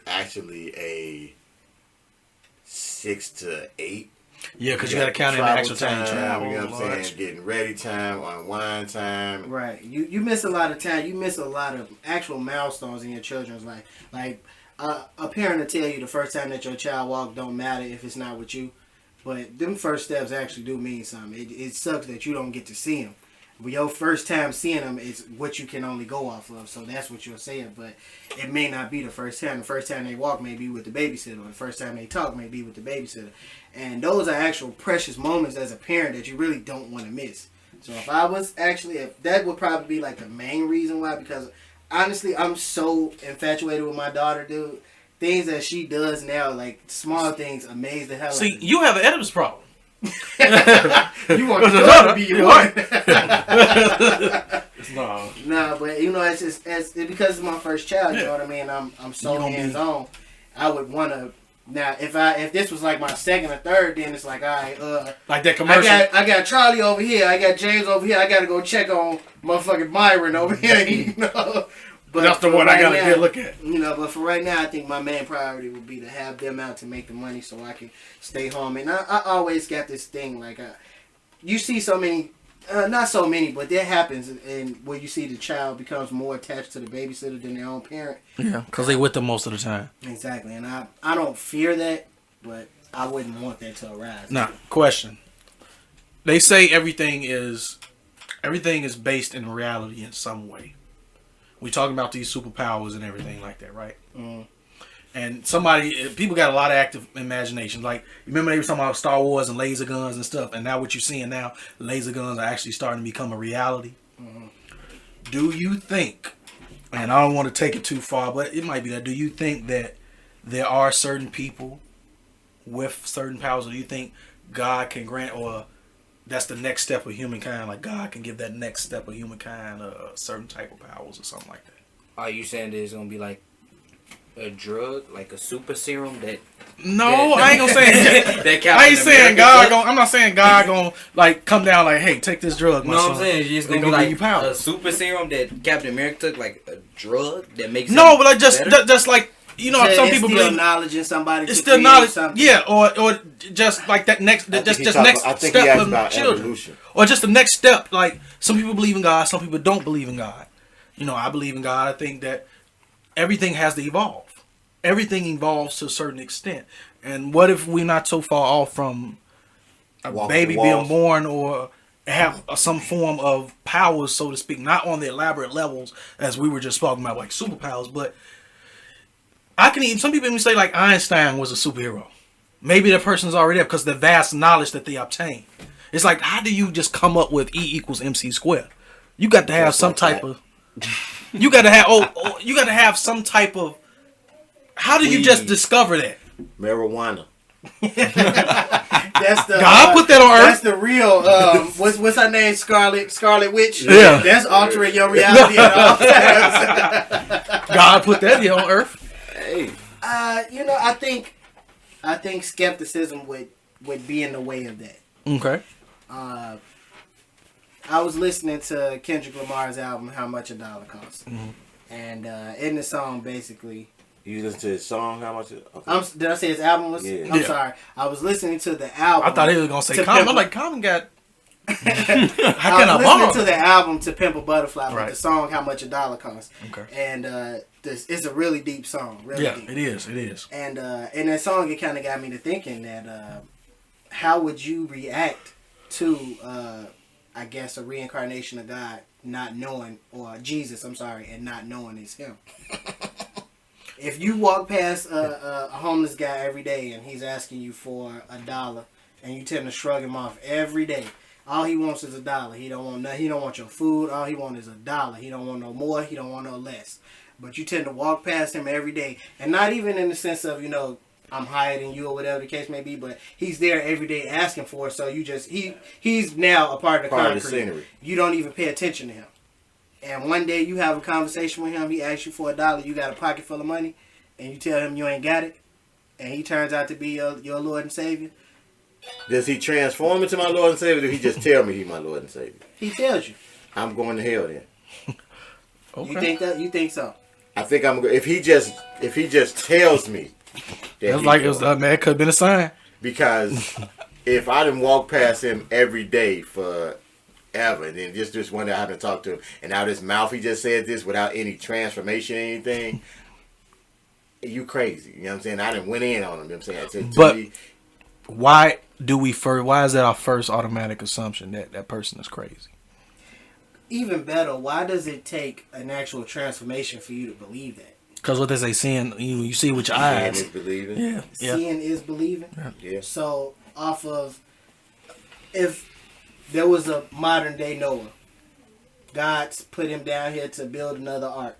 actually a 6 to 8. Yeah, because you got to count in the extra time. You know what I'm saying? Getting ready time, unwind time. Right. You miss a lot of time. You miss a lot of actual milestones in your children's life. Like, a parent will tell you the first time that your child walks don't matter if it's not with you. But them first steps actually do mean something. It sucks that you don't get to see them. But your first time seeing them is what you can only go off of. So that's what you're saying. But it may not be the first time. The first time they walk may be with the babysitter. Or the first time they talk may be with the babysitter. And those are actual precious moments as a parent that you really don't want to miss. So if that would probably be like the main reason why. Because honestly, I'm so infatuated with my daughter, dude. Things that she does now, like small things, amaze the hell out of me. See, you have an Oedipus problem. You want your daughter to be your wife. Nah, but it's just because it's my first child. You know what I mean? I'm so hands on. I would want to. Now, if this was like my second or third, then it's like, all right, like that commercial. I got Charlie over here. I got James over here. I got to go check on motherfucking Myron over here. But that's the one I got to get look at. But for right now, I think my main priority would be to have them out to make the money so I can stay home. And I always got this thing, like, you see so many, not so many, but that happens, and where you see the child becomes more attached to the babysitter than their own parent. Yeah, because they with them most of the time. Exactly, and I don't fear that, but I wouldn't want that to arise. Now, question. They say everything is based in reality in some way. We talking about these superpowers and everything like that, right? Mm. And people got a lot of active imagination. Like, remember they were talking about Star Wars and laser guns and stuff, and now what you're seeing now, laser guns are actually starting to become a reality. Mm-hmm. Do you think, and I don't want to take it too far, but it might be that, do you think that there are certain people with certain powers, or do you think God can grant, or that's the next step of humankind, like God can give that next step of humankind a certain type of powers or something like that? Are you saying there's going to be like a drug, like a super serum that... No, I ain't gonna say that. I ain't saying God gonna. I'm not saying God gonna like come down like, hey, take this drug. No, I'm saying it's gonna be like power. A super serum that Captain America took, like a drug that makes. No, but just like some people believe knowledge in somebody. It's still knowledge. Something. Yeah, or just like that next next step of children, evolution. Or just the next step. Like some people believe in God, some people don't believe in God. I believe in God. I think that everything has to evolve. everything evolves to a certain extent. And what if we're not so far off from a baby being born or have some form of powers, so to speak, not on the elaborate levels as we were just talking about, like superpowers, but some people even say like Einstein was a superhero. Maybe that person's already there because the vast knowledge that they obtain. It's like, how do you just come up with E = MC squared? You got to have some type of. You got to have. You got to have some type of. How do you just discover that? Marijuana. That's the God put that on Earth. That's the real. What's her name? Scarlet Witch. Yeah. That's altering your reality at all times. God put that here on Earth. Hey. I think skepticism would be in the way of that. Okay. I was listening to Kendrick Lamar's album "How Much a Dollar Costs," and in the song, basically. You listen to his song? How much? Okay. Did I say his album was? Yeah. I'm sorry. I was listening to the album. I thought he was gonna say Common. I'm like, Common got. I was listening to the album "To Pimp a Butterfly," but the song "How Much a Dollar Costs." Okay. And this is a really deep song. Really deep. It is. It is. And in that song, it kind of got me to thinking that how would you react to, I guess, a reincarnation of God not knowing, or Jesus, I'm sorry, and not knowing it's him. If you walk past a homeless guy every day and he's asking you for $1, and you tend to shrug him off every day, all he wants is $1. He don't want nothing. He don't want your food. All he wants is $1. He don't want no more. He don't want no less. But you tend to walk past him every day, and not even in the sense of I'm higher than you or whatever the case may be, but he's there every day asking for it. So you just he's now a part of the concrete. Scenery. You don't even pay attention to him. And one day you have a conversation with him, he asks you for $1, you got a pocket full of money, and you tell him you ain't got it, and he turns out to be your Lord and Savior. Does he transform into my Lord and Savior, or did he just tell me he's my Lord and Savior? He tells you. I'm going to hell then. Okay. You think that? You think so? I think I'm if he just tells me that That's like it was. Man, it could have been a sign. Because if I didn't walk past him every day for ever, and then just one day I haven't talked to him, and now this mouth he just said this without any transformation or anything, you crazy. You know what I'm saying? I didn't went in on him. You know what I'm saying? But why is that our first automatic assumption that person is crazy? Even better, why does it take an actual transformation for you to believe that? Because what they say, seeing you see with your eyes. Seeing is believing. Yeah. Seeing is believing. Yeah. So off of, if there was a modern day Noah, God's put him down here to build another ark,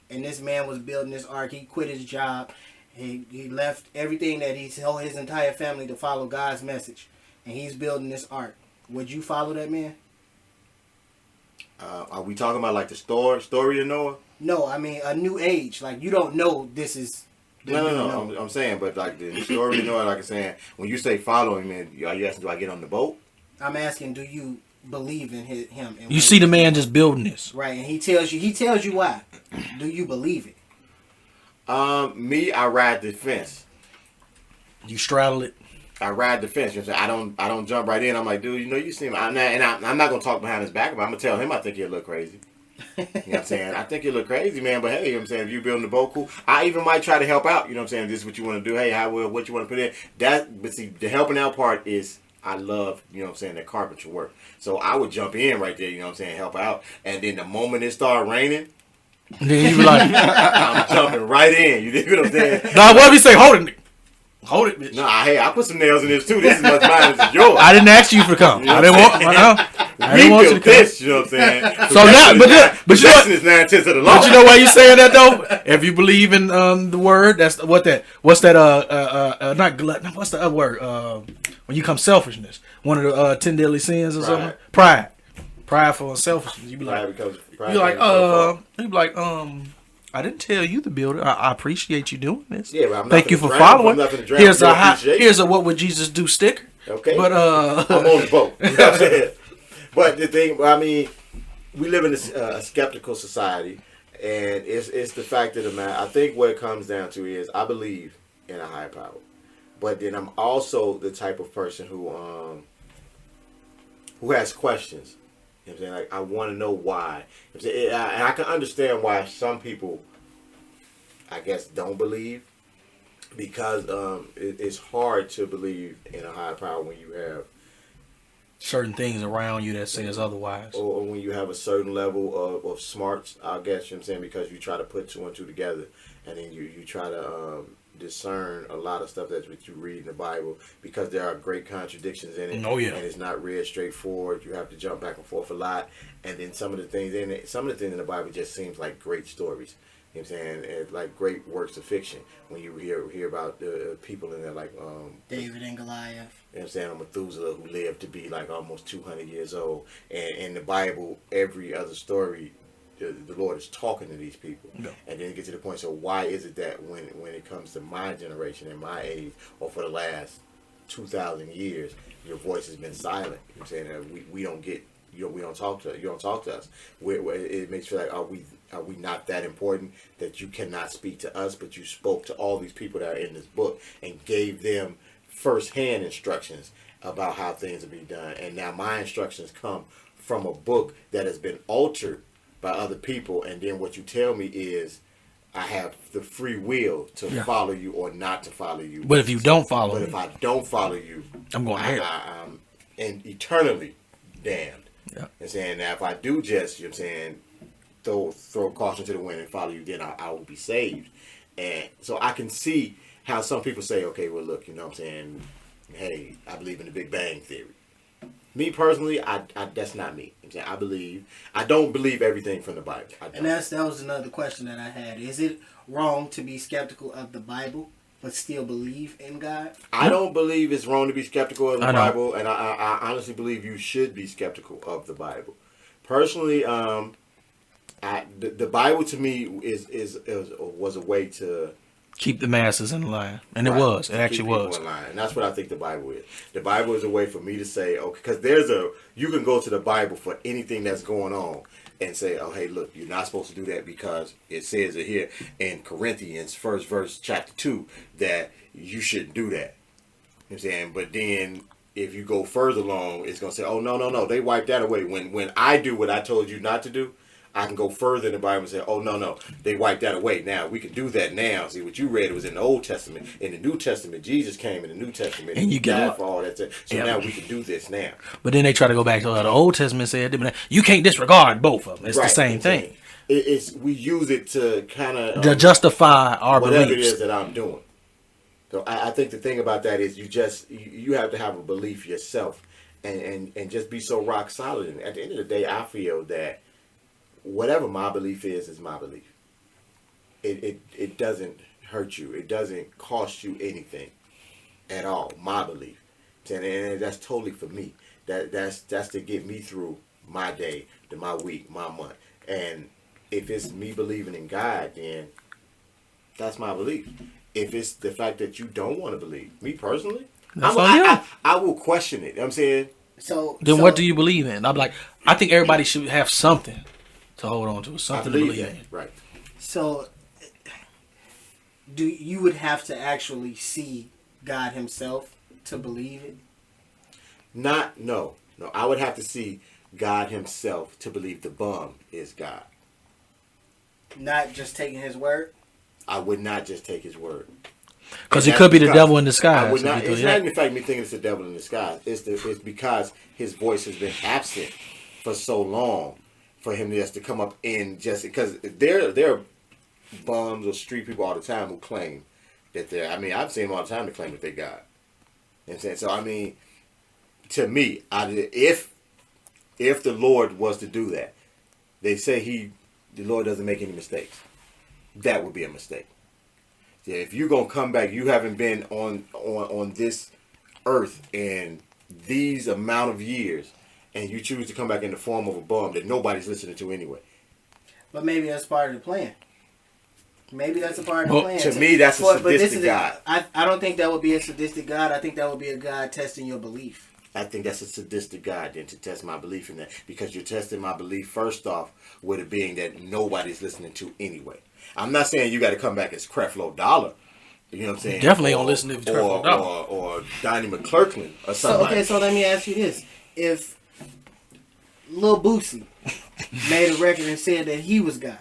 and this man was building this ark. He quit his job. He left everything that he told his entire family to follow God's message, and he's building this ark. Would you follow that man? Are we talking about like the story of Noah? No, I mean a new age. Like you don't know this is. No. I'm saying, but like the story of Noah, like I'm saying, when you say following, man, are you asking, do I get on the boat? I'm asking, do you believe in him? And you see the man just building this, right? And he tells you why. Do you believe it? Me, I ride the fence. You straddle it. I ride the fence. You know what I'm saying? I don't jump right in. I'm like, dude, you see me. I'm not gonna talk behind his back, but I'm gonna tell him I think he'll look crazy. You know what I'm saying? I think you look crazy, man, but hey, you know what I'm saying, if you're building the boat, cool. I even might try to help out, you know what I'm saying? This is what you want to do. Hey, what you want to put in. But see, the helping out part is I love, you know what I'm saying, the carpentry work. So I would jump in right there, you know what I'm saying, help out. And then the moment it started raining, then you be like, I'm jumping right in. You know what I'm saying? Nah, what if he say, hold it, bitch. Nah, hey, I put some nails in this too. This is much mine as yours. I didn't ask you for come. You know I didn't want you to come. This, you know what I'm saying? So now, but you know, is 9/10 of the law. But you know why you saying that though? If you believe in the word, that's what's that not glut. What's the other word? When you come selfishness, one of the 10 deadly sins or something. Prideful and selfishness. You be like, I didn't tell you to build it. I appreciate you doing this. Yeah, but thank you for following. Here's a what would Jesus do sticker. Okay, but I'm on the boat. You know what I'm saying? But the thing, I mean, we live in a skeptical society, and it's the fact of the matter. I think what it comes down to is I believe in a higher power, but then I'm also the type of person who has questions. You know what I'm saying? Like, I want to know why. And I can understand why some people I guess, don't believe, because it's hard to believe in a higher power when you have certain things around you that says otherwise. Or when you have a certain level of smarts, I guess, you know what I'm saying, because you try to put two and two together, and then you try to discern a lot of stuff that's what you read in the Bible, because there are great contradictions in it. Oh, yeah. And it's not real straightforward. You have to jump back and forth a lot. And then some of the things in the Bible just seems like great stories. You know what I'm saying? It's like great works of fiction. When you hear about the people in there, like David and Goliath. You know what I'm saying? Methuselah, who lived to be like almost 200 years old. And in the Bible, every other story, the Lord is talking to these people. No. And then you get to the point, so why is it that when it comes to my generation and my age, or for the last 2,000 years, your voice has been silent? You know what I'm saying? That we don't get, we don't talk to you, don't talk to us. It makes you feel like, are we not that important that you cannot speak to us, but you spoke to all these people that are in this book and gave them first-hand instructions about how things will be done. And now my instructions come from a book that has been altered by other people, and then what you tell me is I have the free will to follow you or not to follow you. But if you don't follow me, if I don't follow you, I'm going to hell. I'm eternally damned. Yeah. And saying that if I do just, you know what I'm saying, throw caution to the wind and follow you, then I will be saved. And so I can see how some people say, okay, well, look, you know what I'm saying, hey, I believe in the Big Bang Theory. Me personally, I that's not me. I'm saying I don't believe everything from the Bible. And that was another question that I had. Is it wrong to be skeptical of the Bible but still believe in God? I don't believe it's wrong to be skeptical of the Bible, and I honestly believe you should be skeptical of the Bible. Personally, the Bible to me was a way to keep the masses in line, and it was. It actually was. In line. And that's what I think the Bible is. The Bible is a way for me to say, okay, because you can go to the Bible for anything that's going on and say, oh, hey, look, you're not supposed to do that because it says it here in Corinthians, first verse, chapter 2, that you shouldn't do that. You know what I'm saying? But then if you go further along, it's going to say, oh, no, they wiped that away. When I do what I told you not to do, I can go further in the Bible and say, oh, no, they wiped that away. Now, we can do that now. See, what you read was in the Old Testament. In the New Testament, Jesus came in the New Testament. And you died for all that. So now we can do this now. But then they try to go back to what the Old Testament said. You can't disregard both of them. It's the same thing. We use it to kind of... to justify our whatever beliefs. It is that I'm doing. So I think the thing about that is you have to have a belief yourself and just be so rock solid. And at the end of the day, I feel that whatever my belief is my belief. It doesn't hurt you. It doesn't cost you anything at all. My belief, and that's totally for me. That's to get me through my day, to my week, my month. And if it's me believing in God, then that's my belief. If it's the fact that you don't want to believe, me personally, I will question it. You know what I'm saying. So what do you believe in? I'm like, I think everybody should have something to hold on to, something to believe in. Right. So, you would have to actually see God Himself to believe it? No. I would have to see God Himself to believe the bum is God. Not just taking His word? I would not just take His word. Because it could be the devil in disguise. I would not. It's not even the fact me thinking it's the devil in disguise. It's because His voice has been absent for so long. For him just to come up in just because there are bums or street people all the time who claim that they're. I mean, I've seen them all the time to claim that they're God. You know what I'm saying? So I mean, to me, if the Lord was to do that, they say the Lord doesn't make any mistakes. That would be a mistake. Yeah, if you're gonna come back, you haven't been on this earth in these amount of years. And you choose to come back in the form of a bum that nobody's listening to anyway. But maybe that's part of the plan. Maybe that's a part of the plan. To me, that's a sadistic God. I don't think that would be a sadistic God. I think that would be a God testing your belief. I think that's a sadistic God then to test my belief in that. Because you're testing my belief first off with a being that nobody's listening to anyway. I'm not saying you got to come back as Creflo Dollar. You know what I'm saying? Definitely don't listen to Creflo Dollar. Or Donnie McClurkin or something. So let me ask you this. If Lil Boosie made a record and said that he was God,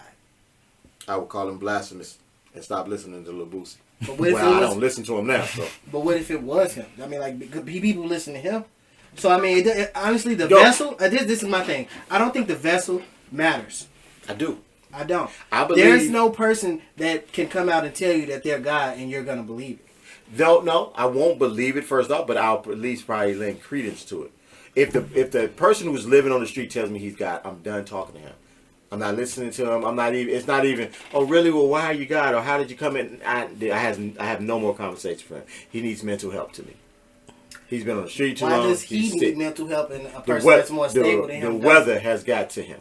I would call him blasphemous. and stop listening to Lil Boosie. But what if well, it was, I don't listen to him now. So. But what if it was him? I mean, like, could people listen to him? So I mean, honestly, the Yo. vessel. This is my thing. I don't think the vessel matters. I do. I don't. I believe There's no person that can come out and tell you that they're God and you're gonna believe it. No, I won't believe it first off, but I'll at least probably lend credence to it. If the person who's living on the street tells me he's God, I'm done talking to him. I'm not listening to him. I'm not even. It's not even. Oh, really? Well, why are you God? Or how did you come in? I have no more conversation for him. He needs mental help to me. He's been on the street too long. Why does he He's need sick. mental help and a person that's more stable than him? The weather has got to him.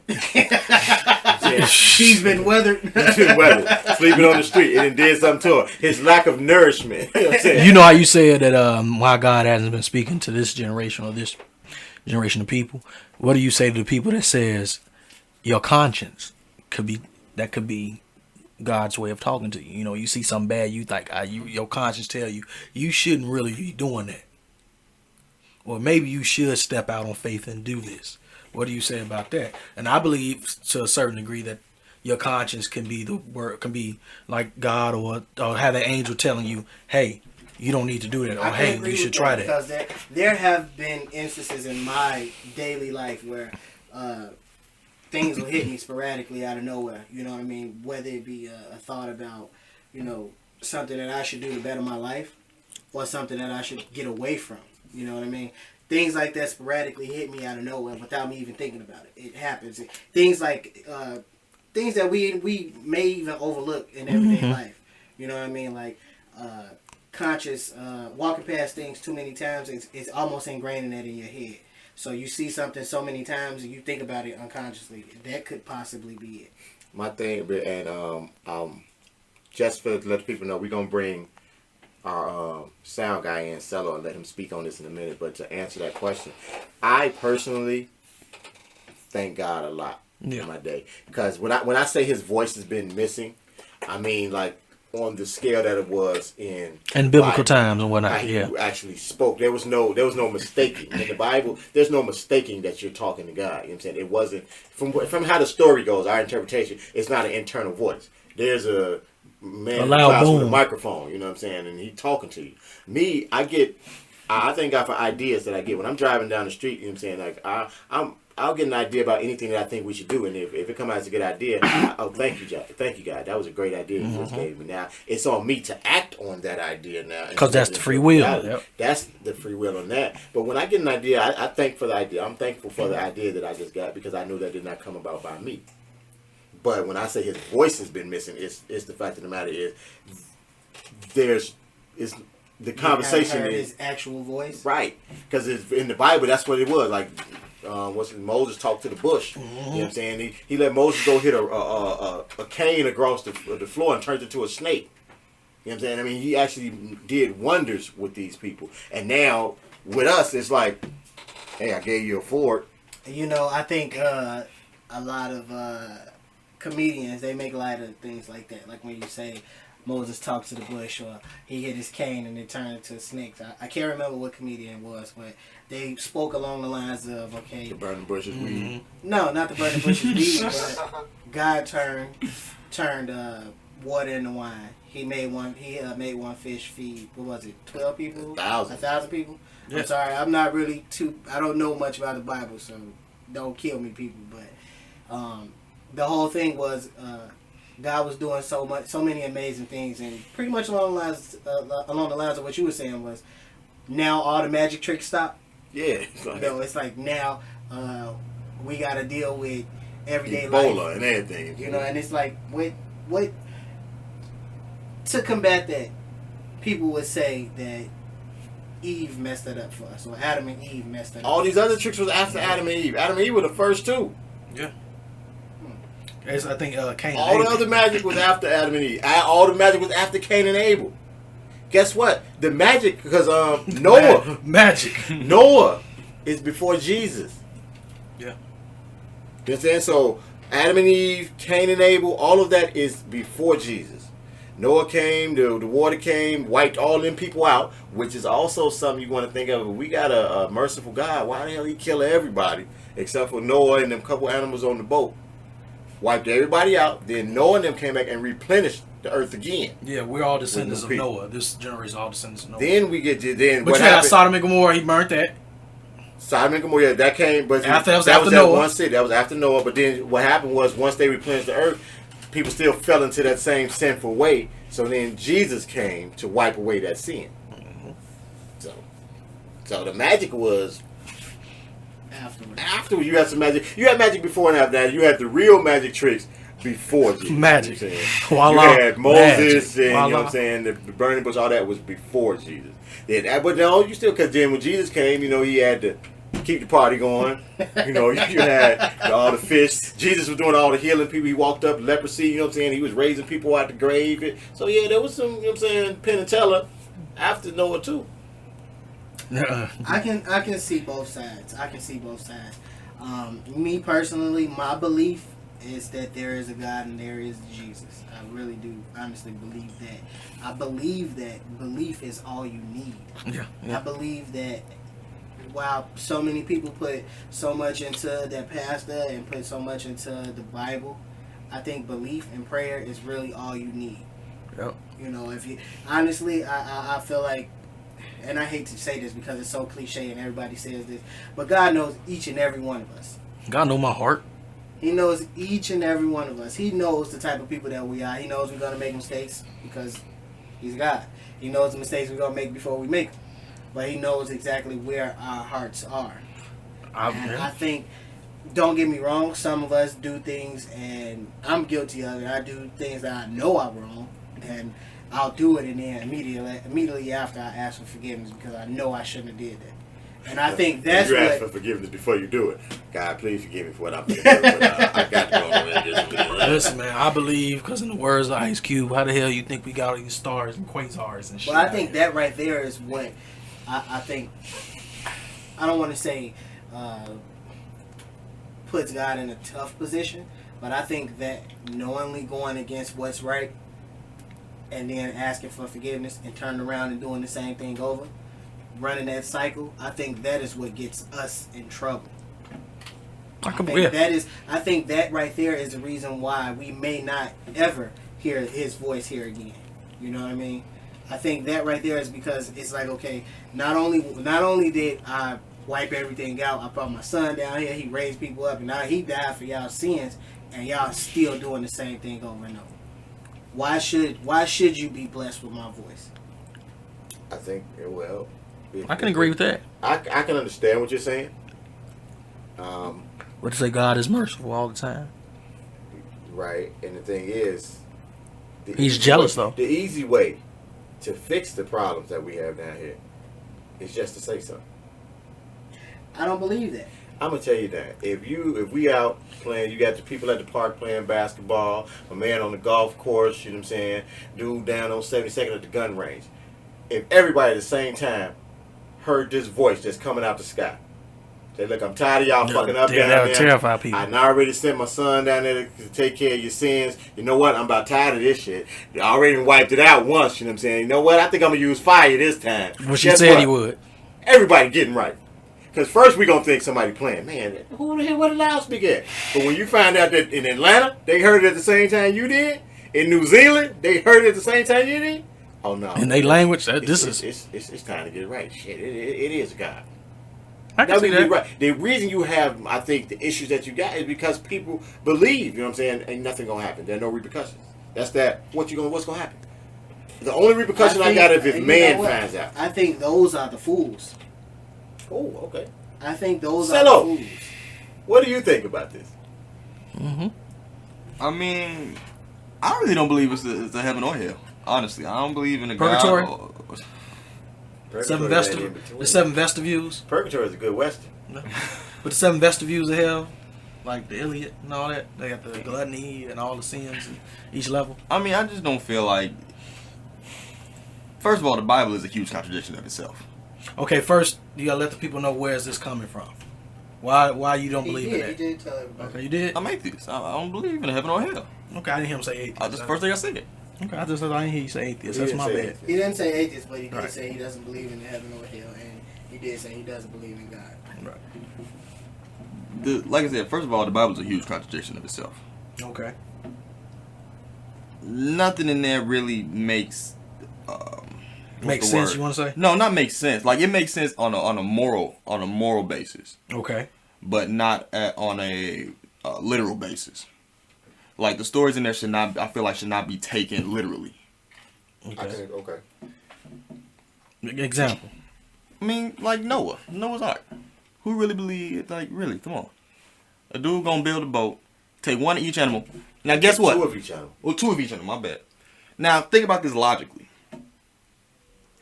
He's been weathered. He's been weathered. Sleeping on the street. It did something to him. His lack of nourishment. You know what I'm saying? You know how you said that why God hasn't been speaking to this generation or this generation of people? What do you say to the people that says your conscience could be God's way of talking to you? You know, you see something bad, you think your conscience tell you shouldn't really be doing that. Or maybe you should step out on faith and do this. What do you say about that? And I believe to a certain degree that your conscience can be the word, can be like God or have an angel telling you, hey, you don't need to do that, or hey, you should try that. Because there have been instances in my daily life where things will hit me sporadically out of nowhere. You know what I mean? Whether it be a thought about, something that I should do to better my life, or something that I should get away from. You know what I mean? Things like that sporadically hit me out of nowhere without me even thinking about it. It happens. Things like things that we may even overlook in everyday life. You know what I mean? Like conscious walking past things too many times. It's almost ingrained in your head. So you see something so many times and you think about it unconsciously. That could possibly be it. My thing, and just to let people know, we're gonna bring our sound guy in, Cello, and let him speak on this in a minute. But to answer that question, I personally thank God a lot in my day, because when I say his voice has been missing, I mean like on the scale that it was in biblical times and whatnot. He actually spoke. There was no mistaking in the Bible. There's no mistaking that you're talking to God. You know what I'm saying? It wasn't from how the story goes. Our interpretation. It's not an internal voice. There's a man with a microphone, you know what I'm saying, and he talking to you. Me, I thank God for ideas that I get when I'm driving down the street. You know what I'm saying? Like I'll get an idea about anything that I think we should do, and if it comes out as a good idea, thank you, God. That was a great idea you just gave me. Now it's on me to act on that idea now, because that's the free will. Yep. That's the free will on that. But when I get an idea, I thank for the idea. I'm thankful for the idea that I just got, because I knew that did not come about by me. But when I say his voice has been missing, it's the fact of the matter is the conversation is his actual voice, right? Because in the Bible, that's what it was. Like Moses talked to the bush. You know what I'm saying? He let Moses go hit a cane across the floor and turned it into a snake. You know what I'm saying? I mean, he actually did wonders with these people. And now with us, it's like, hey, I gave you a fork. I think a lot of comedians, they make light of things like that. Like when you say Moses talked to the bush, or he hit his cane and it turned into snakes. I can't remember what comedian it was, but they spoke along the lines of, okay, the burning bushes weed. No, not the burning bushes weed, but God turned water into wine. He made one fish feed, what was it, 12 people? 1,000 people? Yeah. I'm sorry, I'm not really I don't know much about the Bible, so don't kill me, people, but the whole thing was God was doing so many amazing things, and pretty much along the lines of what you were saying was, now all the magic tricks stop. Yeah, it's like now we got to deal with everyday Ebola life and everything. And it's like what to combat that, people would say that Eve messed it up for us, or Adam and Eve messed it up. All these other tricks was after Adam and Eve. Adam and Eve were the first two. Yeah. I think Cain. All the other magic was after Adam and Eve. All the magic was after Cain and Abel. Guess what? The magic, because Noah. Noah is before Jesus. Yeah. You know what I'm saying? So Adam and Eve, Cain and Abel, all of that is before Jesus. Noah came, the water came, wiped all them people out, which is also something you want to think of. We got a merciful God. Why the hell he kill everybody except for Noah and them couple animals on the boat? Wiped everybody out. Then Noah and them came back and replenished the earth again. Yeah, we're all descendants of people. Noah. This generation is all descendants of Noah. Then we get to then. But what you had happened? Sodom and Gomorrah. He burnt that. Sodom and Gomorrah, that came, but That was that after Noah. one city. That was after Noah. But then what happened was once they replenished the earth, people still fell into that same sinful way. So then Jesus came to wipe away that sin. So the magic was afterwards. You had some magic. You had magic before and after that. You had the real magic tricks before Jesus. Magic. You know Voila. what I'm saying? You had Moses Magic. and Voila. you know what I'm saying, the burning bush. All that was before Jesus. But no, you still, because then when Jesus came, you know, he had to keep the party going. You know, you had all the fish. Jesus was doing all the healing people. He walked up leprosy. You know what I'm saying? He was raising people out the grave. So yeah, there was some, you know what I'm saying, Penn and Teller after Noah too. I can see both sides. Me personally, my belief is that there is a God and there is Jesus. I really do honestly believe that. I believe that belief is all you need. Yeah. I believe that while so many people put so much into their pastor and put so much into the Bible, I think belief and prayer is really all you need. Yep. You know, if you honestly, I feel like, and I hate to say this because it's so cliche and everybody says this, but God knows each and every one of us. God know my heart. He knows each and every one of us. He knows the type of people that we are. He knows we're going to make mistakes because He's God. He knows the mistakes we're going to make before we make them. But He knows exactly where our hearts are. I think, don't get me wrong, some of us do things, and I'm guilty of it. I do things that I know I'm wrong, and I'll do it, and then immediately after I ask for forgiveness because I know I shouldn't have did that. And I think that's you what... ask for forgiveness before you do it. God, please forgive me for what I'm doing. I got to go on and Listen, man, I believe, because in the words of Ice Cube, how the hell you think we got all these stars and quasars and shit? Well, I think that right there is what I think. I don't want to say puts God in a tough position, but I think that knowingly going against what's right and then asking for forgiveness and turning around and doing the same thing over, running that cycle, I think that is what gets us in trouble. I think that right there is the reason why we may not ever hear His voice here again. You know what I mean? I think that right there is because it's like, okay, not only did I wipe everything out, I brought my son down here, he raised people up, and now he died for y'all sins, and y'all still doing the same thing over and over. Why should you be blessed with my voice? I think, well... I can agree with that. I can understand what you're saying. But to say God is merciful all the time. Right, and the thing is... He's jealous, though. The easy way to fix the problems that we have down here is just to say something. I don't believe that. I'm gonna tell you that if we out playing, you got the people at the park playing basketball, a man on the golf course, you know what I'm saying, dude down on 72nd at the gun range. If everybody at the same time heard this voice just coming out the sky, say, look, I'm tired of y'all fucking up down that would there. terrify people. I already sent my son down there to take care of your sins. You know what? I'm about tired of this shit. I already wiped it out once, you know what I'm saying? You know what? I think I'm gonna use fire this time. Which he said he would. Everybody getting right. Because first we going to think somebody playing. Man, who the hell, what a loudspeaker at? But when you find out that in Atlanta, they heard it at the same time you did. In New Zealand, they heard it at the same time you did. Oh, no. In their language, it's time to get it right. Shit, it is God. I can see that. Right. The reason you have, I think, the issues that you got is because people believe, you know what I'm saying, ain't nothing going to happen. There are no repercussions. That's that, what's going to happen? The only repercussion I got is if man finds out. I think those are the fools. Oh, okay. I think those are the fools. What do you think about this? Mm-hmm. I mean, I really don't believe it's a heaven or hell. Honestly, I don't believe in a Purgatory? God. The seven vestibules. Purgatory is a good western. No. But the seven vestibules of hell, like the Iliad and all that, they got the gluttony and all the sins in each level. I mean, I just don't feel like. First of all, the Bible is a huge contradiction of itself. Okay, first you gotta let the people know where is this coming from. Why you don't believe in that? He did tell everybody. Okay, you did. I'm atheist. I don't believe in heaven or hell. Okay, I didn't hear him say atheist. That's the first thing I said. Okay, I didn't hear you say atheist. That's my bad. He didn't say atheist, but he did say he doesn't believe in heaven or hell, and he did say he doesn't believe in God. Right. Like I said, first of all, the Bible is a huge contradiction of itself. Okay. nothing in there really makes Makes sense. You want to say? No, not makes sense. Like it makes sense on a moral basis. Okay. But not on a literal basis. Like the stories in there should not be taken literally. Okay. Okay. Example. I mean, like Noah's Ark. Who really believed? Like really, come on. A dude gonna build a boat, take one of each animal. Now guess what? Two of each animal. Well, two of each animal. My bad. Now think about this logically.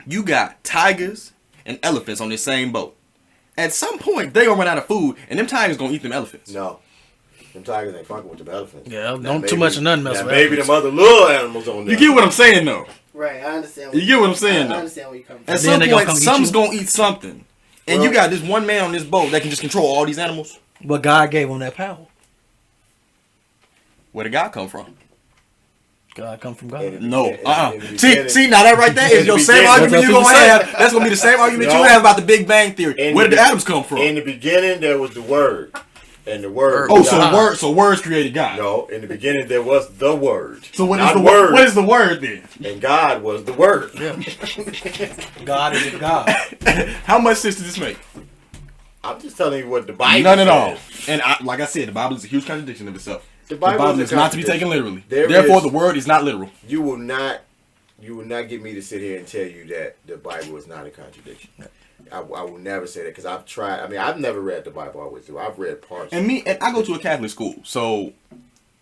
You got tigers and elephants on this same boat. At some point, they gonna run out of food, and them tigers gonna eat them elephants. No. Them tigers ain't fucking with them elephants. Yeah, don't too much of nothing mess with maybe them other little animals on there. You get what I'm saying, though? Right, I understand. You get what I'm saying, I though? understand where you're coming from. At Then some they gonna point, come eat some's you. gonna eat something. And you got this one man on this boat that can just control all these animals. But God gave him that power. Where did God come from? God come from God. No. In the See, now that right there is in the your same beginning- argument That's you what gonna you have. That's gonna be the same argument you No. have about the Big Bang Theory. In Where the did the be- atoms come from? In the beginning, there was the Word. And the Word. Oh, was God. so words created God. No, in the beginning, there was the Word. So what is Not the Word? word? What is the word then? And God was the Word. Yeah. God is a God. How much sense does this make? I'm just telling you what the Bible None at all. says. And like I said, the Bible is a huge contradiction of itself. The The Bible Bible is is a not to be contradiction. taken literally. There Therefore, is- the word is not literal. You will not get me to sit here and tell you that the Bible is not a contradiction. I will never say that because I've tried. I mean, I've never read the Bible always through. I've read parts. And I go to a Catholic school, so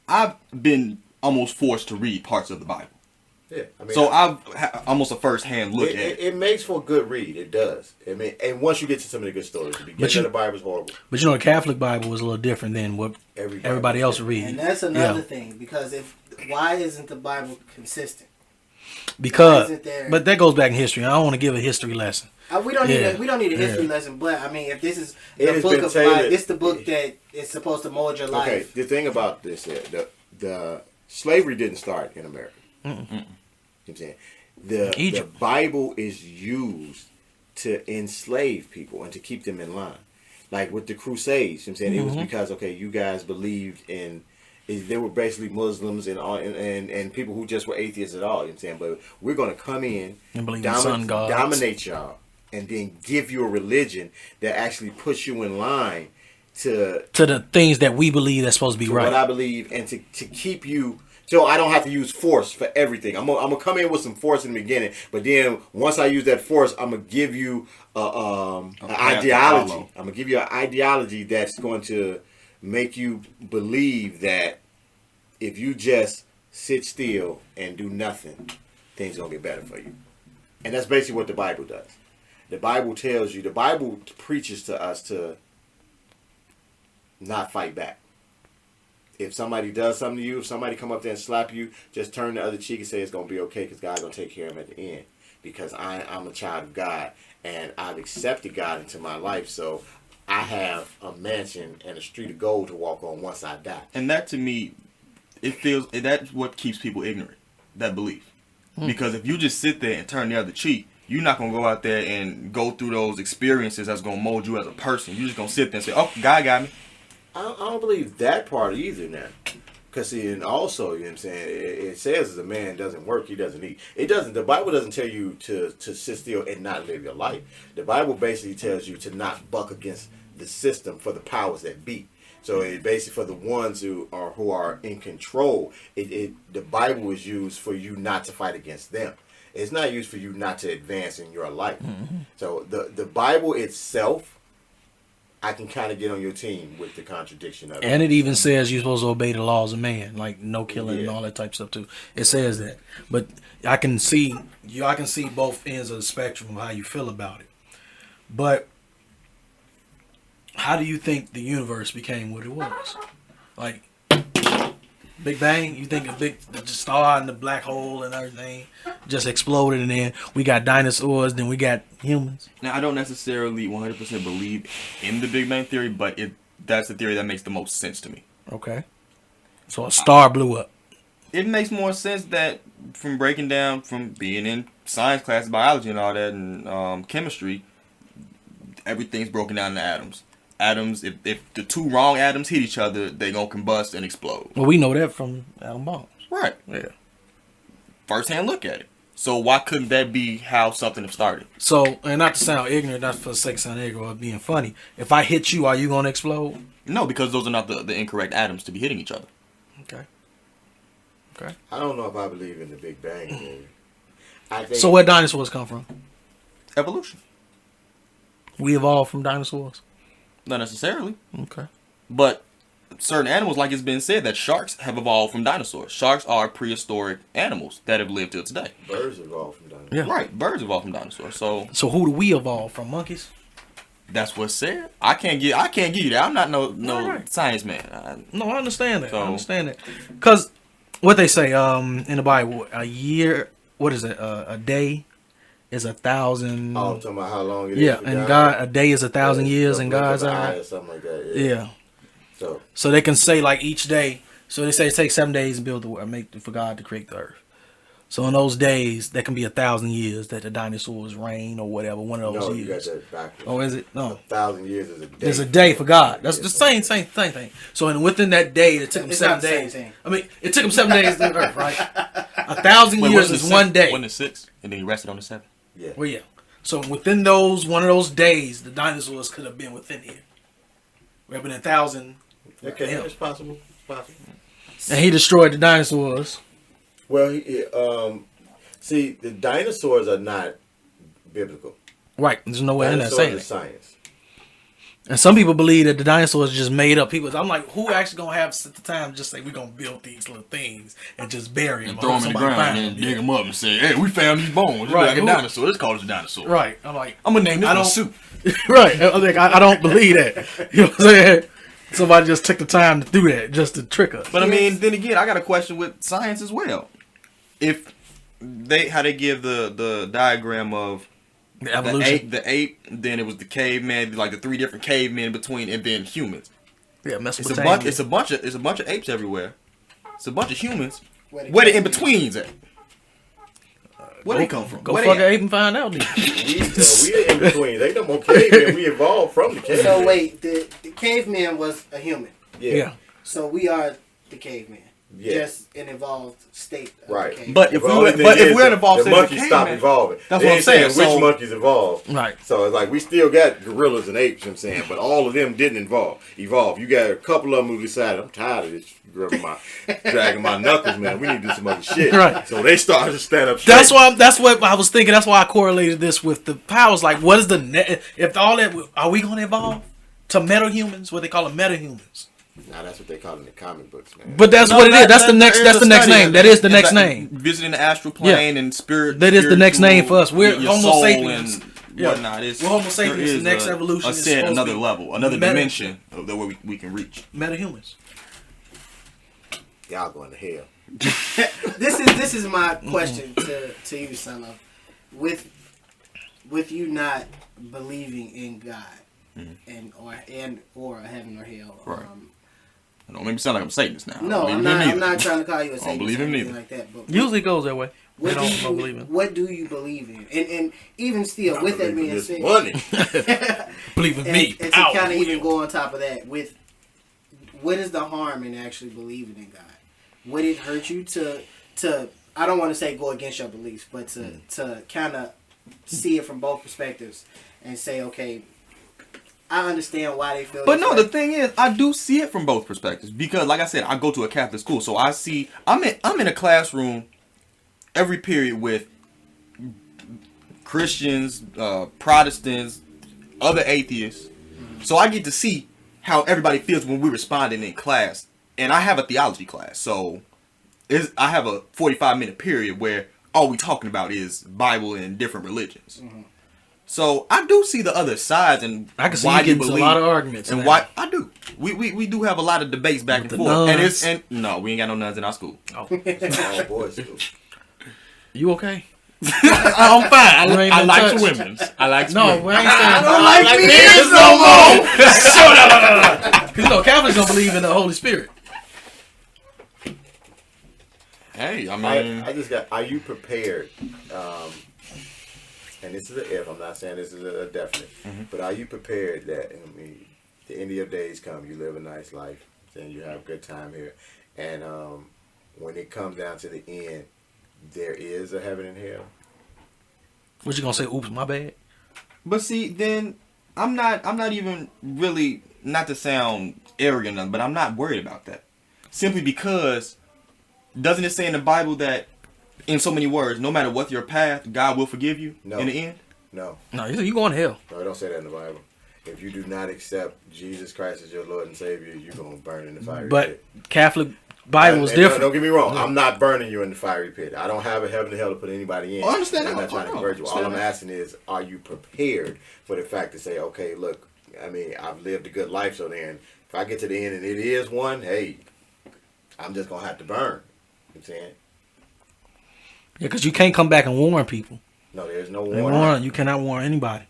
I've been almost forced to read parts of the Bible. Yeah, I mean, So I've almost a first-hand look at it. It makes for a good read. It does. I mean, and once you get to some of the good stories, the beginning of the Bible is horrible. But you know, the Catholic Bible is a little different than what everybody else reads. And that's another thing, because why isn't the Bible consistent? Because, Why isn't there- but that goes back in history. I don't want to give a history lesson. We don't need a history lesson, but I mean, if this is It the has book been of tailored. life, it's the book that is supposed to mold your life. Okay, the thing about this, the slavery didn't start in America. You know what I'm saying? The Egypt. Bible is used to enslave people and to keep them in line. Like with the Crusades, you know what I'm saying? It was because, okay, you guys believed in, they were basically Muslims and people who just were atheists at all, you know what I'm saying? But we're going to come in, And believe in sun gods. dominate y'all, and then give you a religion that actually puts you in line to To the things that we believe that's supposed to be to right. what I believe, and to keep you, so I don't have to use force for everything. I'm gonna come in with some force in the beginning, but then once I use that force, I'm gonna give you an ideology. I'm gonna give you an ideology that's going to make you believe that if you just sit still and do nothing, things gonna get better for you. And that's basically what the Bible does. The Bible tells you, the Bible preaches to us to not fight back. If somebody does something to you, if somebody come up there and slap you, just turn the other cheek and say it's going to be okay because God's going to take care of him at the end. Because I'm a child of God and I've accepted God into my life. So I have a mansion and a street of gold to walk on once I die. And that to me, that's what keeps people ignorant, that belief. Because if you just sit there and turn the other cheek, you're not going to go out there and go through those experiences that's going to mold you as a person. You're just going to sit there and say, oh, God got me. I don't believe that part either now. Because see, and also, you know what I'm saying, it says as a man doesn't work, he doesn't eat. It doesn't, the Bible doesn't tell you to sit still and not live your life. The Bible basically tells you to not buck against the system for the powers that be. So it basically for the ones who are in control, the Bible is used for you not to fight against them. It's not used for you not to advance in your life. So the Bible itself, I can kind of get on your team with the contradiction of it. And it even says you're supposed to obey the laws of man, like no killing and all that type of stuff too. It says that, but I can see both ends of the spectrum of how you feel about it. But how do you think the universe became what it was? Like Big Bang, you think the star and the black hole and everything just exploded, and then we got dinosaurs, then we got humans. Now, I don't necessarily 100% believe in the Big Bang Theory, but that's the theory that makes the most sense to me. Okay. So a star blew up. It makes more sense that from breaking down, from being in science class, biology and all that, and chemistry, everything's broken down into atoms. Atoms, if the two wrong atoms hit each other, they're going to combust and explode. Well, we know that from atom bombs. Right. Yeah. firsthand look at it. So why couldn't that be how something started? So, and not to sound ignorant, not for the sake of sounding ignorant or being funny, if I hit you, are you going to explode? No, because those are not the incorrect atoms to be hitting each other. Okay. I don't know if I believe in the Big Bang Theory. I think So where dinosaurs come from? Evolution. We evolved from dinosaurs? Not necessarily. Okay. But certain animals, like it's been said, that sharks have evolved from dinosaurs. Sharks are prehistoric animals that have lived till today. birds evolved from dinosaurs. Yeah. Right. Birds evolved from dinosaurs. So who do we evolve from? Monkeys? that's what's said. I can't give you that. I'm not no Right. science man. No, I understand that. So- I understand that. Because what they say in the Bible, a year, what is it? A day is 1,000. Oh, I'm talking about how long it is. Yeah, for and God, a day is 1,000 years in blink of God's an eye eye. or something like that. Yeah. So So they can say like each day. So they say it takes 7 days to build the world, for God to create the earth. So in those days, that can be 1,000 years that the dinosaurs reign or whatever. One of those no, you got years. that backwards. Oh, is it? No. 1,000 years is a day. There's a day for God. That's the same thing. So and within that day, it took them It's 7 not the same days. thing. I mean, it took them 7 days to the earth, right? 1,000 years is one day. Wasn't it 6? And then he rested on the 7th. Yeah. Well, yeah. So within one of those days, the dinosaurs could have been within here. We've been 1,000. Okay, Yeah. it's possible. It's possible. And he destroyed the dinosaurs. Well, see, the dinosaurs are not biblical. Right. There's no way in that Dinosaurs saying are it. science. And some people believe that the dinosaurs just made up people. I'm like, who actually gonna have the time to just say we're gonna build these little things and just bury them And throw them in the ground and then dig them up and say, hey, we found these bones. Right. Like a dinosaur. Let's call it a dinosaur. Right. I'm like, I'm going to name this I one don't- Soup. right. I'm like, I don't believe that. You know what I'm saying? Somebody just took the time to do that just to trick us. But I mean, then again, I got a question with science as well. If how they give the diagram of The evolution. the ape, then it was the caveman, like the 3 different cavemen between, and then humans. Yeah, It's Mesopotamia. a bunch of apes everywhere. It's a bunch of humans. Where Where the in betweens at? Where they come from? Go Where fuck they an at? ape and find out. Then. We in between. They no more cavemen. We evolved from the cavemen. So wait, the caveman was a human. Yeah. So we are the caveman. Yeah. Just an evolved state of Right. the caveman. But if Well, the only thing is we're involved the in monkeys stop evolving. That's They what I'm ain't saying, Which so- monkeys evolved? Right. So it's like we still got gorillas and apes. You know what I'm saying, but all of them didn't evolve. You got a couple of them who decided, I'm tired of this, dragging my knuckles, man. We need to do some other shit. Right. So they started to stand up straight. That's what I was thinking. That's why I correlated this with the powers. Like, what is the if all that are we going to evolve to metahumans? What they call them, metahumans. Nah, that's what they call it in the comic books, man. But that's what it is. That's the next. That's the next name. That is the next name. Visiting the astral plane and spirit. That is the next name for us. We're your Homo soul sapiens. and Yeah. whatnot. We're Homo sapiens. there is The next evolution is said supposed to another be level, another meta- dimension of that where we can reach. Metahumans. Y'all going to hell. This is my question to you, Solo. With you not believing in God or heaven or hell. Right. Don't make me sound like I'm Satanist now. No, I'm not trying to call you a Satanist believe him or anything neither. like that. But Usually it goes that way. what They do don't believe in. what do you believe in? And even still, with that being This said, money. Believe in and, me. and to kind of even go on top of that, with what is the harm in actually believing in God? Would it hurt you to I don't want to say go against your beliefs, but to kind of see it from both perspectives and say, okay, I understand why they feel. But this no, way. the thing is, I do see it from both perspectives because, like I said, I go to a Catholic school, so I see. I'm in a classroom every period with Christians, Protestants, other atheists, so I get to see how everybody feels when we're responding in class. And I have a theology class, so I have a 45-minute period where all we talking about is Bible and different religions. Mm-hmm. So I do see the other sides and I can see why you getting you into believe a lot of arguments. and now. why I do. We do have a lot of debates back With and the forth. And nuns. no, we ain't got no nuns in our school. All boys school. You okay? I'm fine. You ain't I been like touched. the women's. I like No, we ain't saying. don't like men's no more. Because you know, Catholics don't believe in the Holy Spirit. Hey, I mean, I just got. Are you prepared? And this is an if. I'm not saying this is a definite. But are you prepared that the end of your days come, you live a nice life, and you have a good time here, and when it comes down to the end, there is a heaven and hell. What you gonna say? Oops, my bad. But see, then I'm not even really, not to sound arrogant, but I'm not worried about that. Simply because, doesn't it say in the Bible that, in so many words, no matter what your path, God will forgive you in the end? No. No, you going to hell. No, it don't say that in the Bible. If you do not accept Jesus Christ as your Lord and Savior, you're going to burn in the fiery pit. But Catholic Bible is different. Don't get me wrong. I'm not burning you in the fiery pit. I don't have a heaven and hell to put anybody in. I understand that. I'm not trying to convert you. All I'm asking is, are you prepared for the fact to say, okay, look, I mean, I've lived a good life, so then if I get to the end and it is one, hey, I'm just going to have to burn. You know what I'm saying? Yeah, because you can't come back and warn people. No, there's no warning. You cannot warn anybody.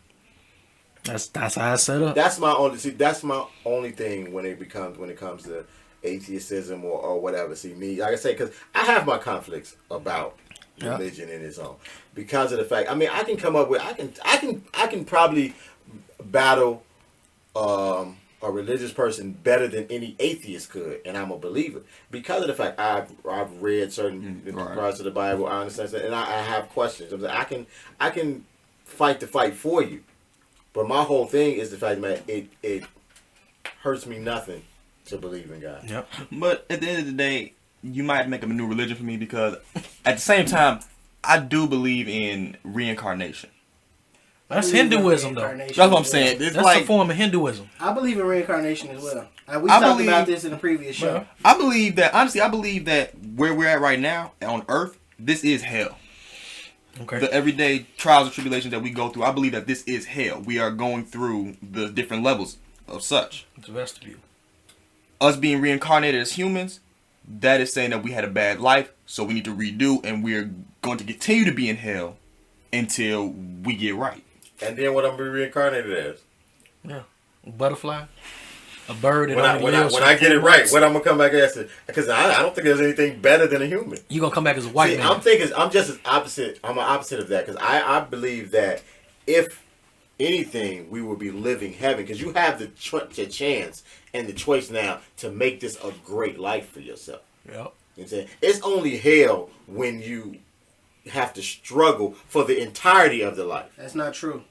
That's how it's set up. That's my only thing when it comes to atheism or whatever. See, me, like I say, because I have my conflicts about religion in its own, because of the fact. I mean, I can come up with I can probably battle a religious person better than any atheist could, and I'm a believer because of the fact I've read certain parts of the Bible. I understand that, and I have questions. I can fight the fight for you, but my whole thing is the fact that it hurts me nothing to believe in God. Yep. But at the end of the day, you might make up a new religion for me, because at the same time, I do believe in reincarnation. That's Hinduism, though. That's what I'm saying. It's That's like, a form of Hinduism. I believe in reincarnation as well. We talked about this in a previous show. I believe that, honestly, where we're at right now on Earth, this is hell. Okay. The everyday trials and tribulations that we go through, I believe that this is hell. We are going through the different levels of such. It's a vestibule. Us being reincarnated as humans, that is saying that we had a bad life, so we need to redo, and we're going to continue to be in hell until we get right. And then what I'm going to be reincarnated as? Yeah. A butterfly. A bird. When I get it right, what I'm going to come back as? Because I don't think there's anything better than a human. You're going to come back as a white man. I'm just as opposite. I'm an opposite of that, because I believe that if anything, we will be living heaven, because you have the chance and the choice now to make this a great life for yourself. Yep. You know what I'm saying? It's only hell when you have to struggle for the entirety of the life. That's not true.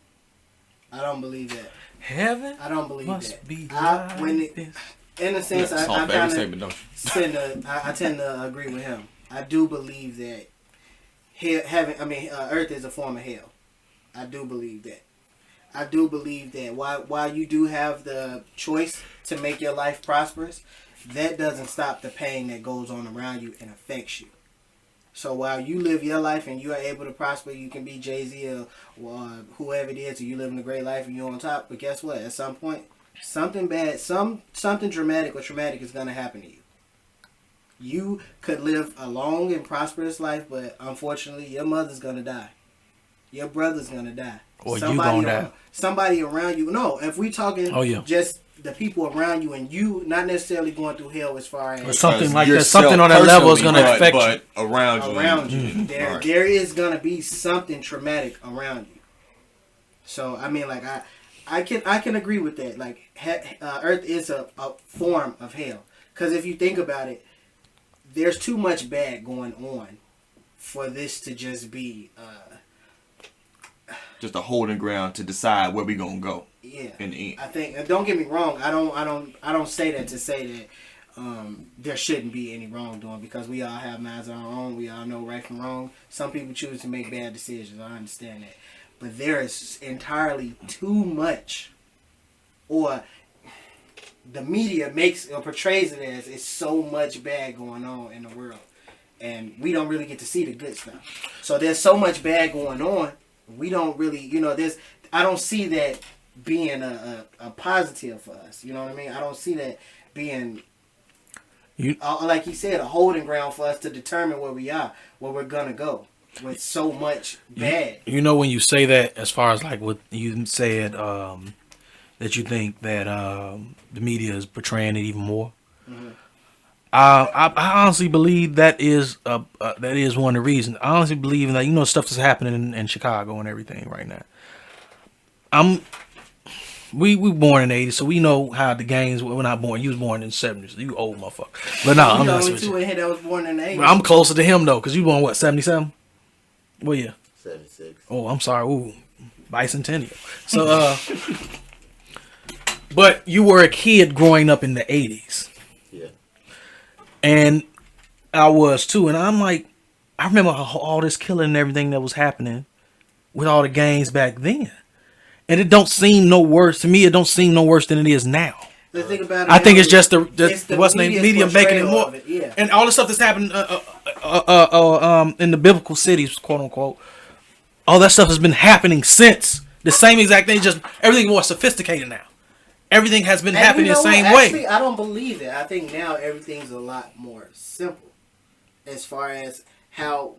I don't believe that. Heaven? I don't believe must that. Be in a sense, Yeah, I tend to agree with him. I do believe that Earth is a form of hell. I do believe that. I do believe that while you do have the choice to make your life prosperous, that doesn't stop the pain that goes on around you and affects you. So while you live your life and you are able to prosper, you can be Jay-Z or whoever it is, and you living a great life and you're on top. But guess what? At some point, something bad, something dramatic or traumatic is going to happen to you. You could live a long and prosperous life, but unfortunately, your mother's going to die. Your brother's going to die. Or you going to die. Somebody around you. No, if we talking just the people around you and you not necessarily going through hell as far as... Or something like that. Something on that level is going to affect you. Around you. Mm-hmm. There is going to be something traumatic around you. So, I mean, like, I can agree with that. Like, Earth is a form of hell. Because if you think about it, there's too much bad going on for this to just be... just a holding ground to decide where we gonna go. Yeah, in the end. I think. Don't get me wrong. I don't say that to say that there shouldn't be any wrongdoing, because we all have minds of our own. We all know right from wrong. Some people choose to make bad decisions. I understand that, but there is entirely too much, or the media makes or portrays it as it's so much bad going on in the world, and we don't really get to see the good stuff. So there's so much bad going on. We don't really, I don't see that being a positive for us. You know what I mean? I don't see that being, like he said, a holding ground for us to determine where we are, where we're going to go with so much bad. When you say that, as far as like what you said, that you think that the media is portraying it even more. Mm-hmm. I honestly believe that is one of the reasons. I honestly believe that stuff that's happening in Chicago and everything right now. We born in the 80s, so we know how the games. We're not born. You was born in the 70s. You old motherfucker. But no, I'm not with you. In here that was born in the 80s. I'm closer to him though, cause you born what 77? Well, yeah. 76. Oh, I'm sorry. Ooh, bicentennial. So, but you were a kid growing up in the 80s. Yeah. And I was too, and I'm like, I remember all this killing and everything that was happening with all the gangs back then. And it don't seem no worse to me. It don't seem no worse than it is now. The thing about it, I think it's just the what's media's media making it portrayal more, of yeah. and all the stuff that's happened in the biblical cities, quote unquote. All that stuff has been happening since the same exact thing. Just everything more sophisticated now. Everything has been happening the same way. Actually, I don't believe that. I think now everything's a lot more simple, as far as how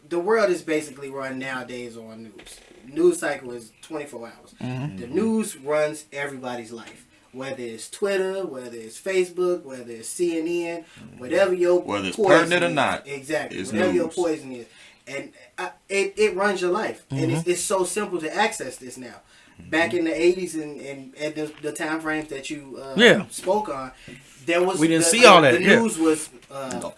the world is basically run nowadays on news. News cycle is 24 hours. Mm-hmm. The news runs everybody's life. Whether it's Twitter, whether it's Facebook, whether it's CNN, whether it's pertinent or not. Exactly. It's whatever news. your poison is. And it runs your life. Mm-hmm. And it's so simple to access this now. Back in the 80s and at the time frames that you spoke on, there was we didn't see all that. The news was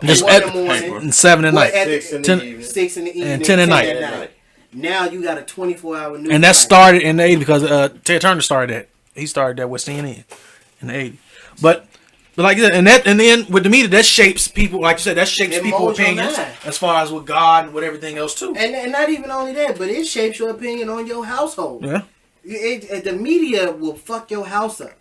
just 1 in the morning, and 7 at night, 6 in the evening. 6 in the evening, and 10 at night. Now you got a 24-hour news. And that cycle. started in the 80s because Ted Turner started that. He started that with CNN in the 80s. But like that, and then with the media, that shapes people. Like you said, that shapes people's opinions as far as with God and with everything else too. And not even only that, but it shapes your opinion on your household. Yeah. The media will fuck your house up.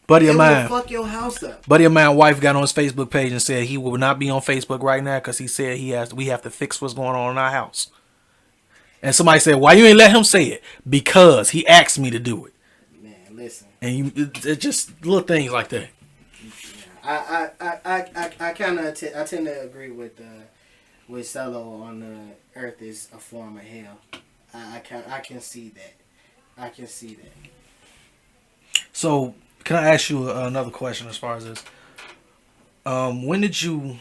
Buddy of It mine, will fuck your house up. buddy of mine, wife got on his Facebook page and said he will not be on Facebook right now because he said we have to fix what's going on in our house. And somebody said, "Why you ain't let him say it?" Because he asked me to do it. Man, listen. And it's just little things like that. I kind of I tend to agree with Cello on the Earth is a form of hell. I can see that. I can see that. So, can I ask you another question as far as this? When did you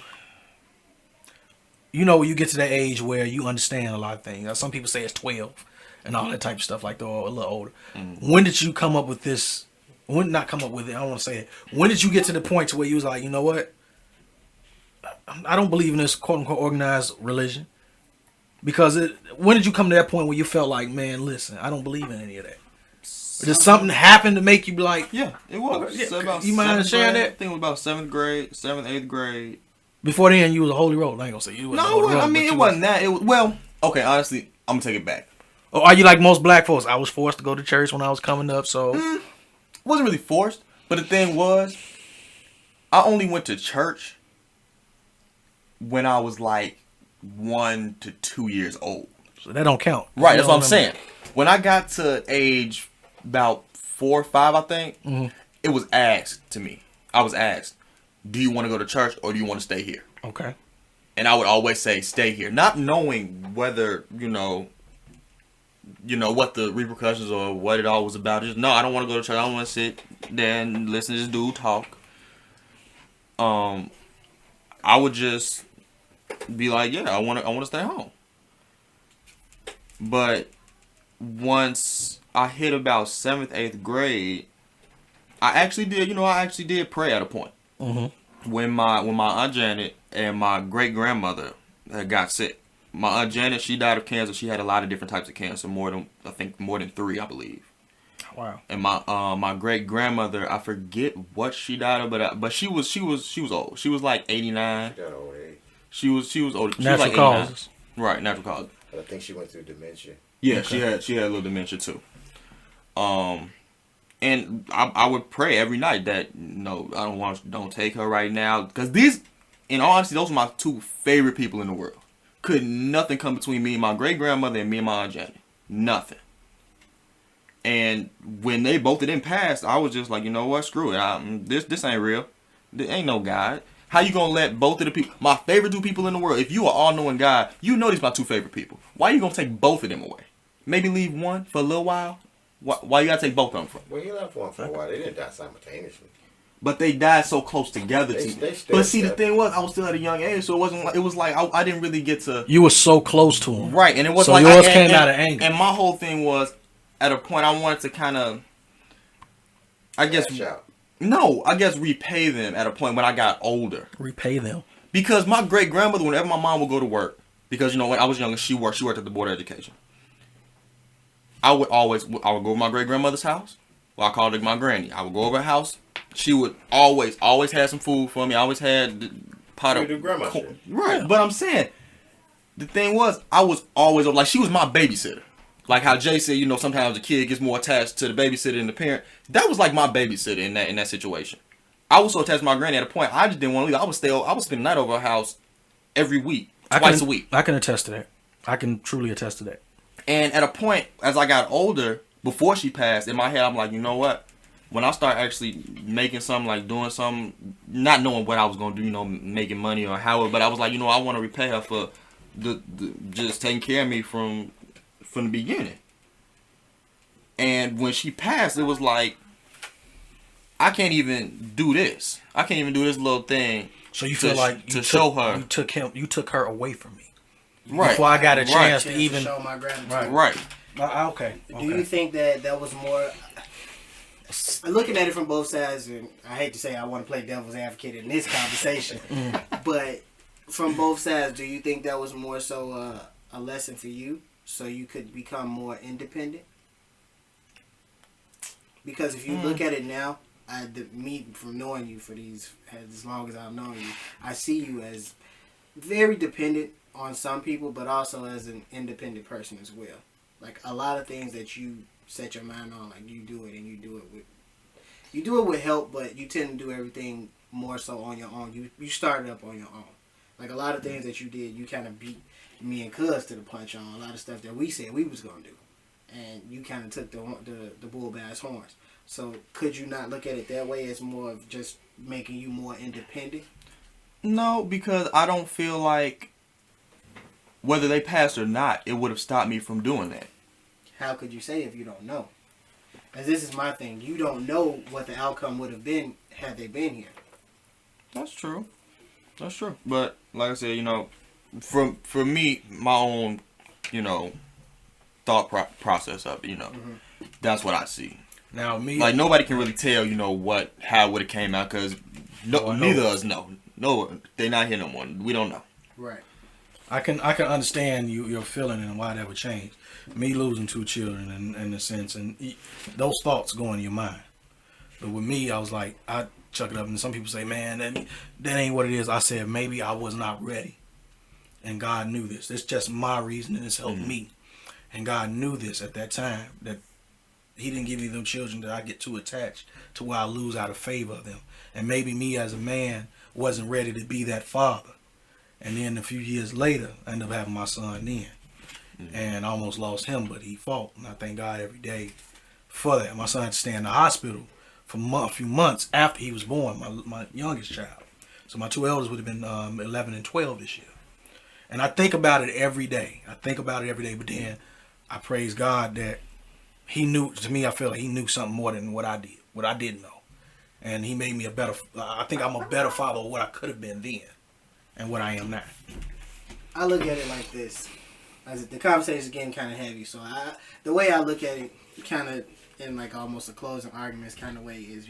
you get to that age where you understand a lot of things? Some people say it's 12 and all that type of stuff like that, or a little older. Mm-hmm. When did you come up with this? Not come up with it, I don't want to say it. When did you get to the point to where you was like, you know what? I don't believe in this quote-unquote organized religion. Because when did you come to that point where you felt like, man, listen, I don't believe in any of that? Did something happen to make you be like... Yeah, it was. Yeah, So about you mind sharing that? I think it was about 7th grade, 7th, 8th grade. Before then, you was a holy roller. I ain't gonna say you was a holy roller. I mean, it wasn't that. It was, well, okay, honestly, I'm going to take it back. Or are you like most black folks? I was forced to go to church when I was coming up, so... Wasn't really forced, but the thing was, I only went to church when I was like 1 to 2 years old. So that don't count. Right, that's what I'm saying. When I got to age about 4 or 5, I think, it was asked to me. I was asked, do you want to go to church or do you want to stay here? Okay. And I would always say, stay here. Not knowing whether, what the repercussions or what it all was about. Just, no, I don't want to go to church. I don't want to sit there and listen to this dude talk. I would just be like, yeah, I want to stay home. But once I hit about 7th, 8th grade, I actually did pray at a point. Mm-hmm. When my Aunt Janet and my great grandmother got sick. My Aunt Janet, she died of cancer. She had a lot of different types of cancer, more than 3, I believe. Wow. And my great grandmother, I forget what she died of, but she was old. She was like 89. She got old age. She was old. She Natural was like 89. causes. Right, natural causes. But I think she went through dementia. Yeah, Okay. she had a little dementia too. And I would pray every night that no, don't take her right now, because in all honesty, those are my 2 favorite people in the world. Could nothing come between me and my great grandmother and me and my Aunt Janet. Nothing. And when they both of them passed, I was just like, you know what, screw it. This ain't real. There ain't no God. How you gonna let both of the people, my favorite 2 people in the world, if you are all-knowing God, you know these my 2 favorite people. Why you gonna take both of them away? Maybe leave one for a little while? Why you gotta take both of them from? Well, he left one for a while. They didn't die simultaneously. But they died so close together. But see, the thing was, I was still at a young age, so it was like I didn't really get to. You were so close to him, right? And it was so like yours came out of anger. And my whole thing was, at a point I wanted to kind of, I guess, Cash out. no, I guess repay them at a point when I got older. Repay them. Because my great grandmother, whenever my mom would go to work, because when I was younger, she worked at the Board of Education. I would go to my great grandmother's house. Well, I called it my granny. I would go over her house. She would always have some food for me. I always had the pot of grandma corn. Right. But I'm saying, the thing was, I was always like, she was my babysitter. Like how Jay said, sometimes the kid gets more attached to the babysitter than the parent. That was like my babysitter in that situation. I was so attached to my granny at a point I just didn't want to leave. I would spend the night over her house every week, twice a week. I can attest to that. I can truly attest to that. And at a point, as I got older, before she passed, in my head, I'm like, you know what? When I start actually making something, like doing something, not knowing what I was going to do, making money or how, but I was like, I want to repay her for the just taking care of me from the beginning. And when she passed, it was like, I can't even do this. I can't even do this little thing. So you feel like show her. You took her away from me. Right. Before I got a chance to even show my gratitude. Right. Okay. Do you think that was more? Looking at it from both sides, and I hate to say I want to play devil's advocate in this conversation, but from both sides, do you think that was more so a lesson for you, so you could become more independent? Because if you look at it now, me from knowing you for as long as I've known you, I see you as very dependent on some people, but also as an independent person as well. Like a lot of things that you set your mind on, like you do it and you do it with help, but you tend to do everything more so on your own. You started up on your own. Like a lot of things that you did, you kind of beat me and Cuz to the punch on. A lot of stuff that we said we was gonna do, and you kind of took the bull by its horns. So could you not look at it that way as more of just making you more independent? No, because I don't feel like whether they passed or not, it would have stopped me from doing that. How could you say if you don't know? As this is my thing. You don't know what the outcome would have been had they been here. That's true. But like I said, for me, my own, thought process of it, that's what I see. Now me, like nobody can really tell, how it would have came out because neither of us know. No, they're not here no more. We don't know. Right. I can understand your feeling and why that would change. Me losing 2 children in a sense, and those thoughts go in your mind. But with me, I was like, I chuck it up, and some people say, man, that ain't what it is. I said, maybe I was not ready. And God knew this. It's just my reason, and it's helped me. And God knew this at that time, that he didn't give me them children that I get too attached to where I lose out of favor of them. And maybe me as a man wasn't ready to be that father. And then a few years later, I ended up having my son then. And I almost lost him, but he fought. And I thank God every day for that. My son had to stay in the hospital for a few months after he was born, my youngest child. So my 2 elders would have been 11 and 12 this year. And I think about it every day. But then I praise God that he knew, to me, I feel like he knew something more than what I did, what I didn't know. And he made me I think I'm a better father of what I could have been then and what I am now. I look at it like this. As the conversation is getting kind of heavy, so the way I look at it, kind of in like almost a closing arguments kind of way, is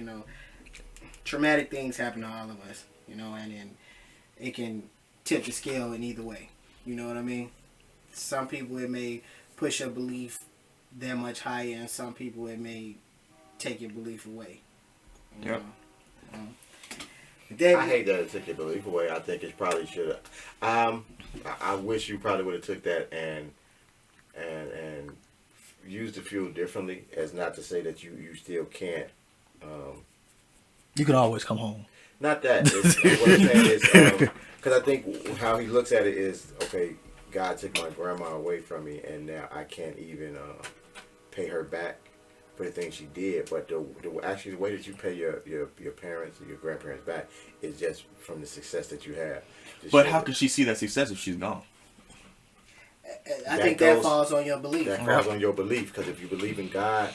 traumatic things happen to all of us, and then it can tip the scale in either way. You know what I mean? Some people it may push your belief that much higher, and some people it may take your belief away. Yep. I hate that it took your belief away. I think it probably should have. I wish you probably would have took that and used the fuel differently. As not to say that you still can't. You can always come home. Not that. What I'm saying is, because I think how he looks at it is, okay, God took my grandma away from me, and now I can't even pay her back for the things she did. But the way that you pay your parents or your grandparents back is just from the success that you have. But how can she see that success if she's gone? I think that falls on your belief. That falls on your belief, because if you believe in God,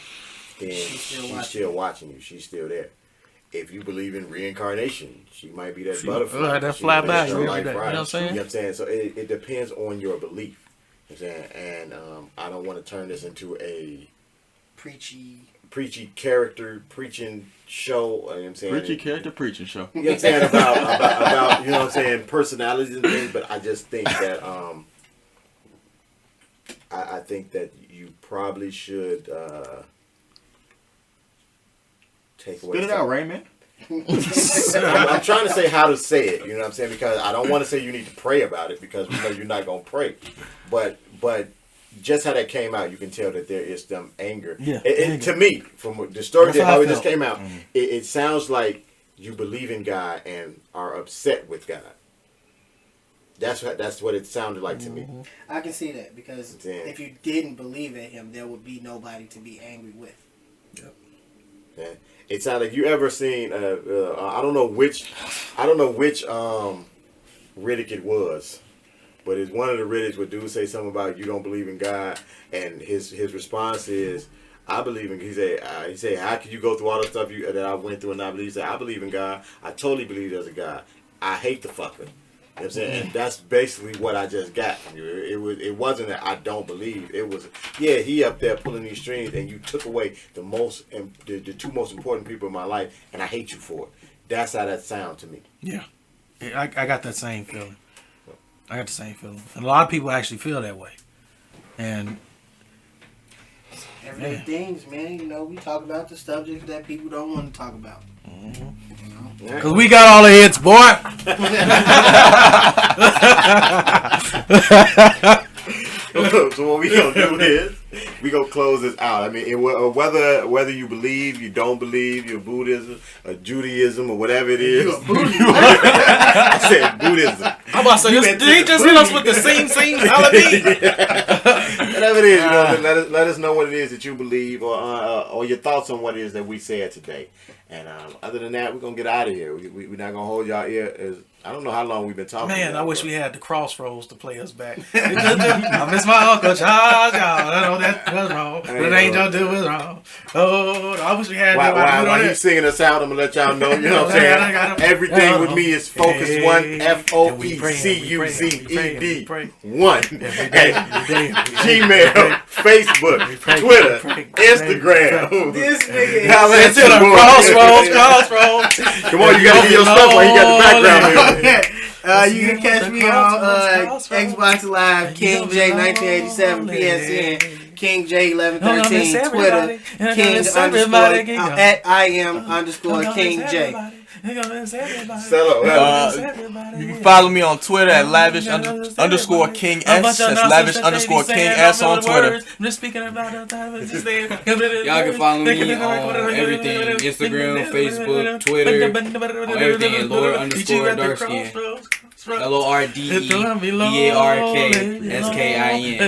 then she's still watching you. She's still there. If you believe in reincarnation, she might be that butterfly. That fly back. You know what I'm saying? You know what I'm saying? So it depends on your belief. You know what I'm saying? And I don't want to turn this into a preachy character preaching show. You know what I'm saying? Preachy character preaching show. You know what I'm saying about you know what I'm saying, personalities and things. But I just think that I think that you probably should take away. Spit it out, Raymond. I'm trying to say how to say it. You know what I'm saying? Because I don't want to say you need to pray about it because we know you're not gonna pray. But just how that came out, you can tell that there is some anger. Yeah. To me, from the story That's that how how I it just felt. came out, it sounds like you believe in God and are upset with God. That's what it sounded like to me. I can see that because if you didn't believe in him, there would be nobody to be angry with. Yep. Yeah. It sounded like you ever seen I don't know which Riddick it was, but it's one of the Riddicks where dude say something about you don't believe in God, and his response is, I believe in. He said, how could you go through all the stuff that I went through and not believe? He said, I believe in God. I totally believe there's a God. I hate the fucker. You know what I'm saying? And that's basically what I just got from you. It wasn't that I don't believe. It was, yeah, he up there pulling these strings, and you took away the two most important people in my life, and I hate you for it. That's how that sounds to me. Yeah. I got that same feeling. And a lot of people actually feel that way. And everyday things, man. You know, we talk about the subjects that people don't want to talk about. because we got all the hits, boy. So what we gonna do is we gonna close this out. I mean, whether you believe, you don't believe, you're Buddhism or Judaism or whatever it is. I said Buddhism. I'm about to say, did he just hit us with the same melody? Whatever it is, you know, let us know what it is that you believe or your thoughts on what it is that we said today. And other than that, we're gonna get out of here. We're not gonna hold y'all ear. I don't know how long we've been talking. Man, I wish we had the Crossroads to play us back. I miss my Uncle Charles, y'all. I know that was wrong. But it ain't your do is wrong. Oh, I wish we had that. While you singing us out, I'm gonna let y'all know. You know what I'm saying? Everything with me is Focus One, FOPCUZED 1. Gmail, Facebook, Twitter, Instagram. This nigga Holla To at the your boy. Crossroads. Come on, you gotta get your stuff while you got the background here. You can catch me on Xbox Live, King J 1987 PSN, King J 1113 Twitter, King _ at @IM_ King J. Sell You can follow me on Twitter at _King S. That's _King S on Twitter. Y'all can follow me on everything: Instagram, Facebook, Twitter, on everything at Lord_Darkskin. LORDEARKSKIN.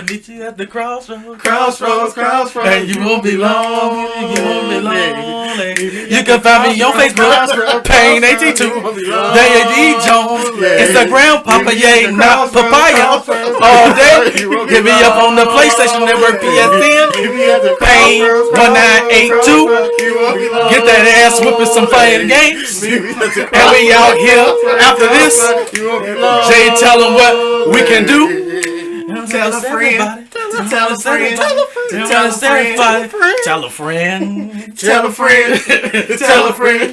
Meet you at the crossroads. Crossroads. And you won't be lonely. You can find me on Facebook, Pain 82, D Jones, Instagram, Papa Ye, not Papaya. All day, hit me up on the PlayStation Network PSN, Pain 1982. Get that ass whipping some fire games. And we out here after this. Jay, tell them what we can do. Tell a friend. Tell a friend. Tell us everybody. Tell a friend. Tell a friend. Tell a friend. Tell a friend.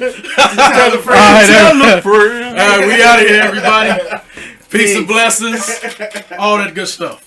Tell a friend. All right, we out of here, everybody. Peace and blessings. All that good stuff.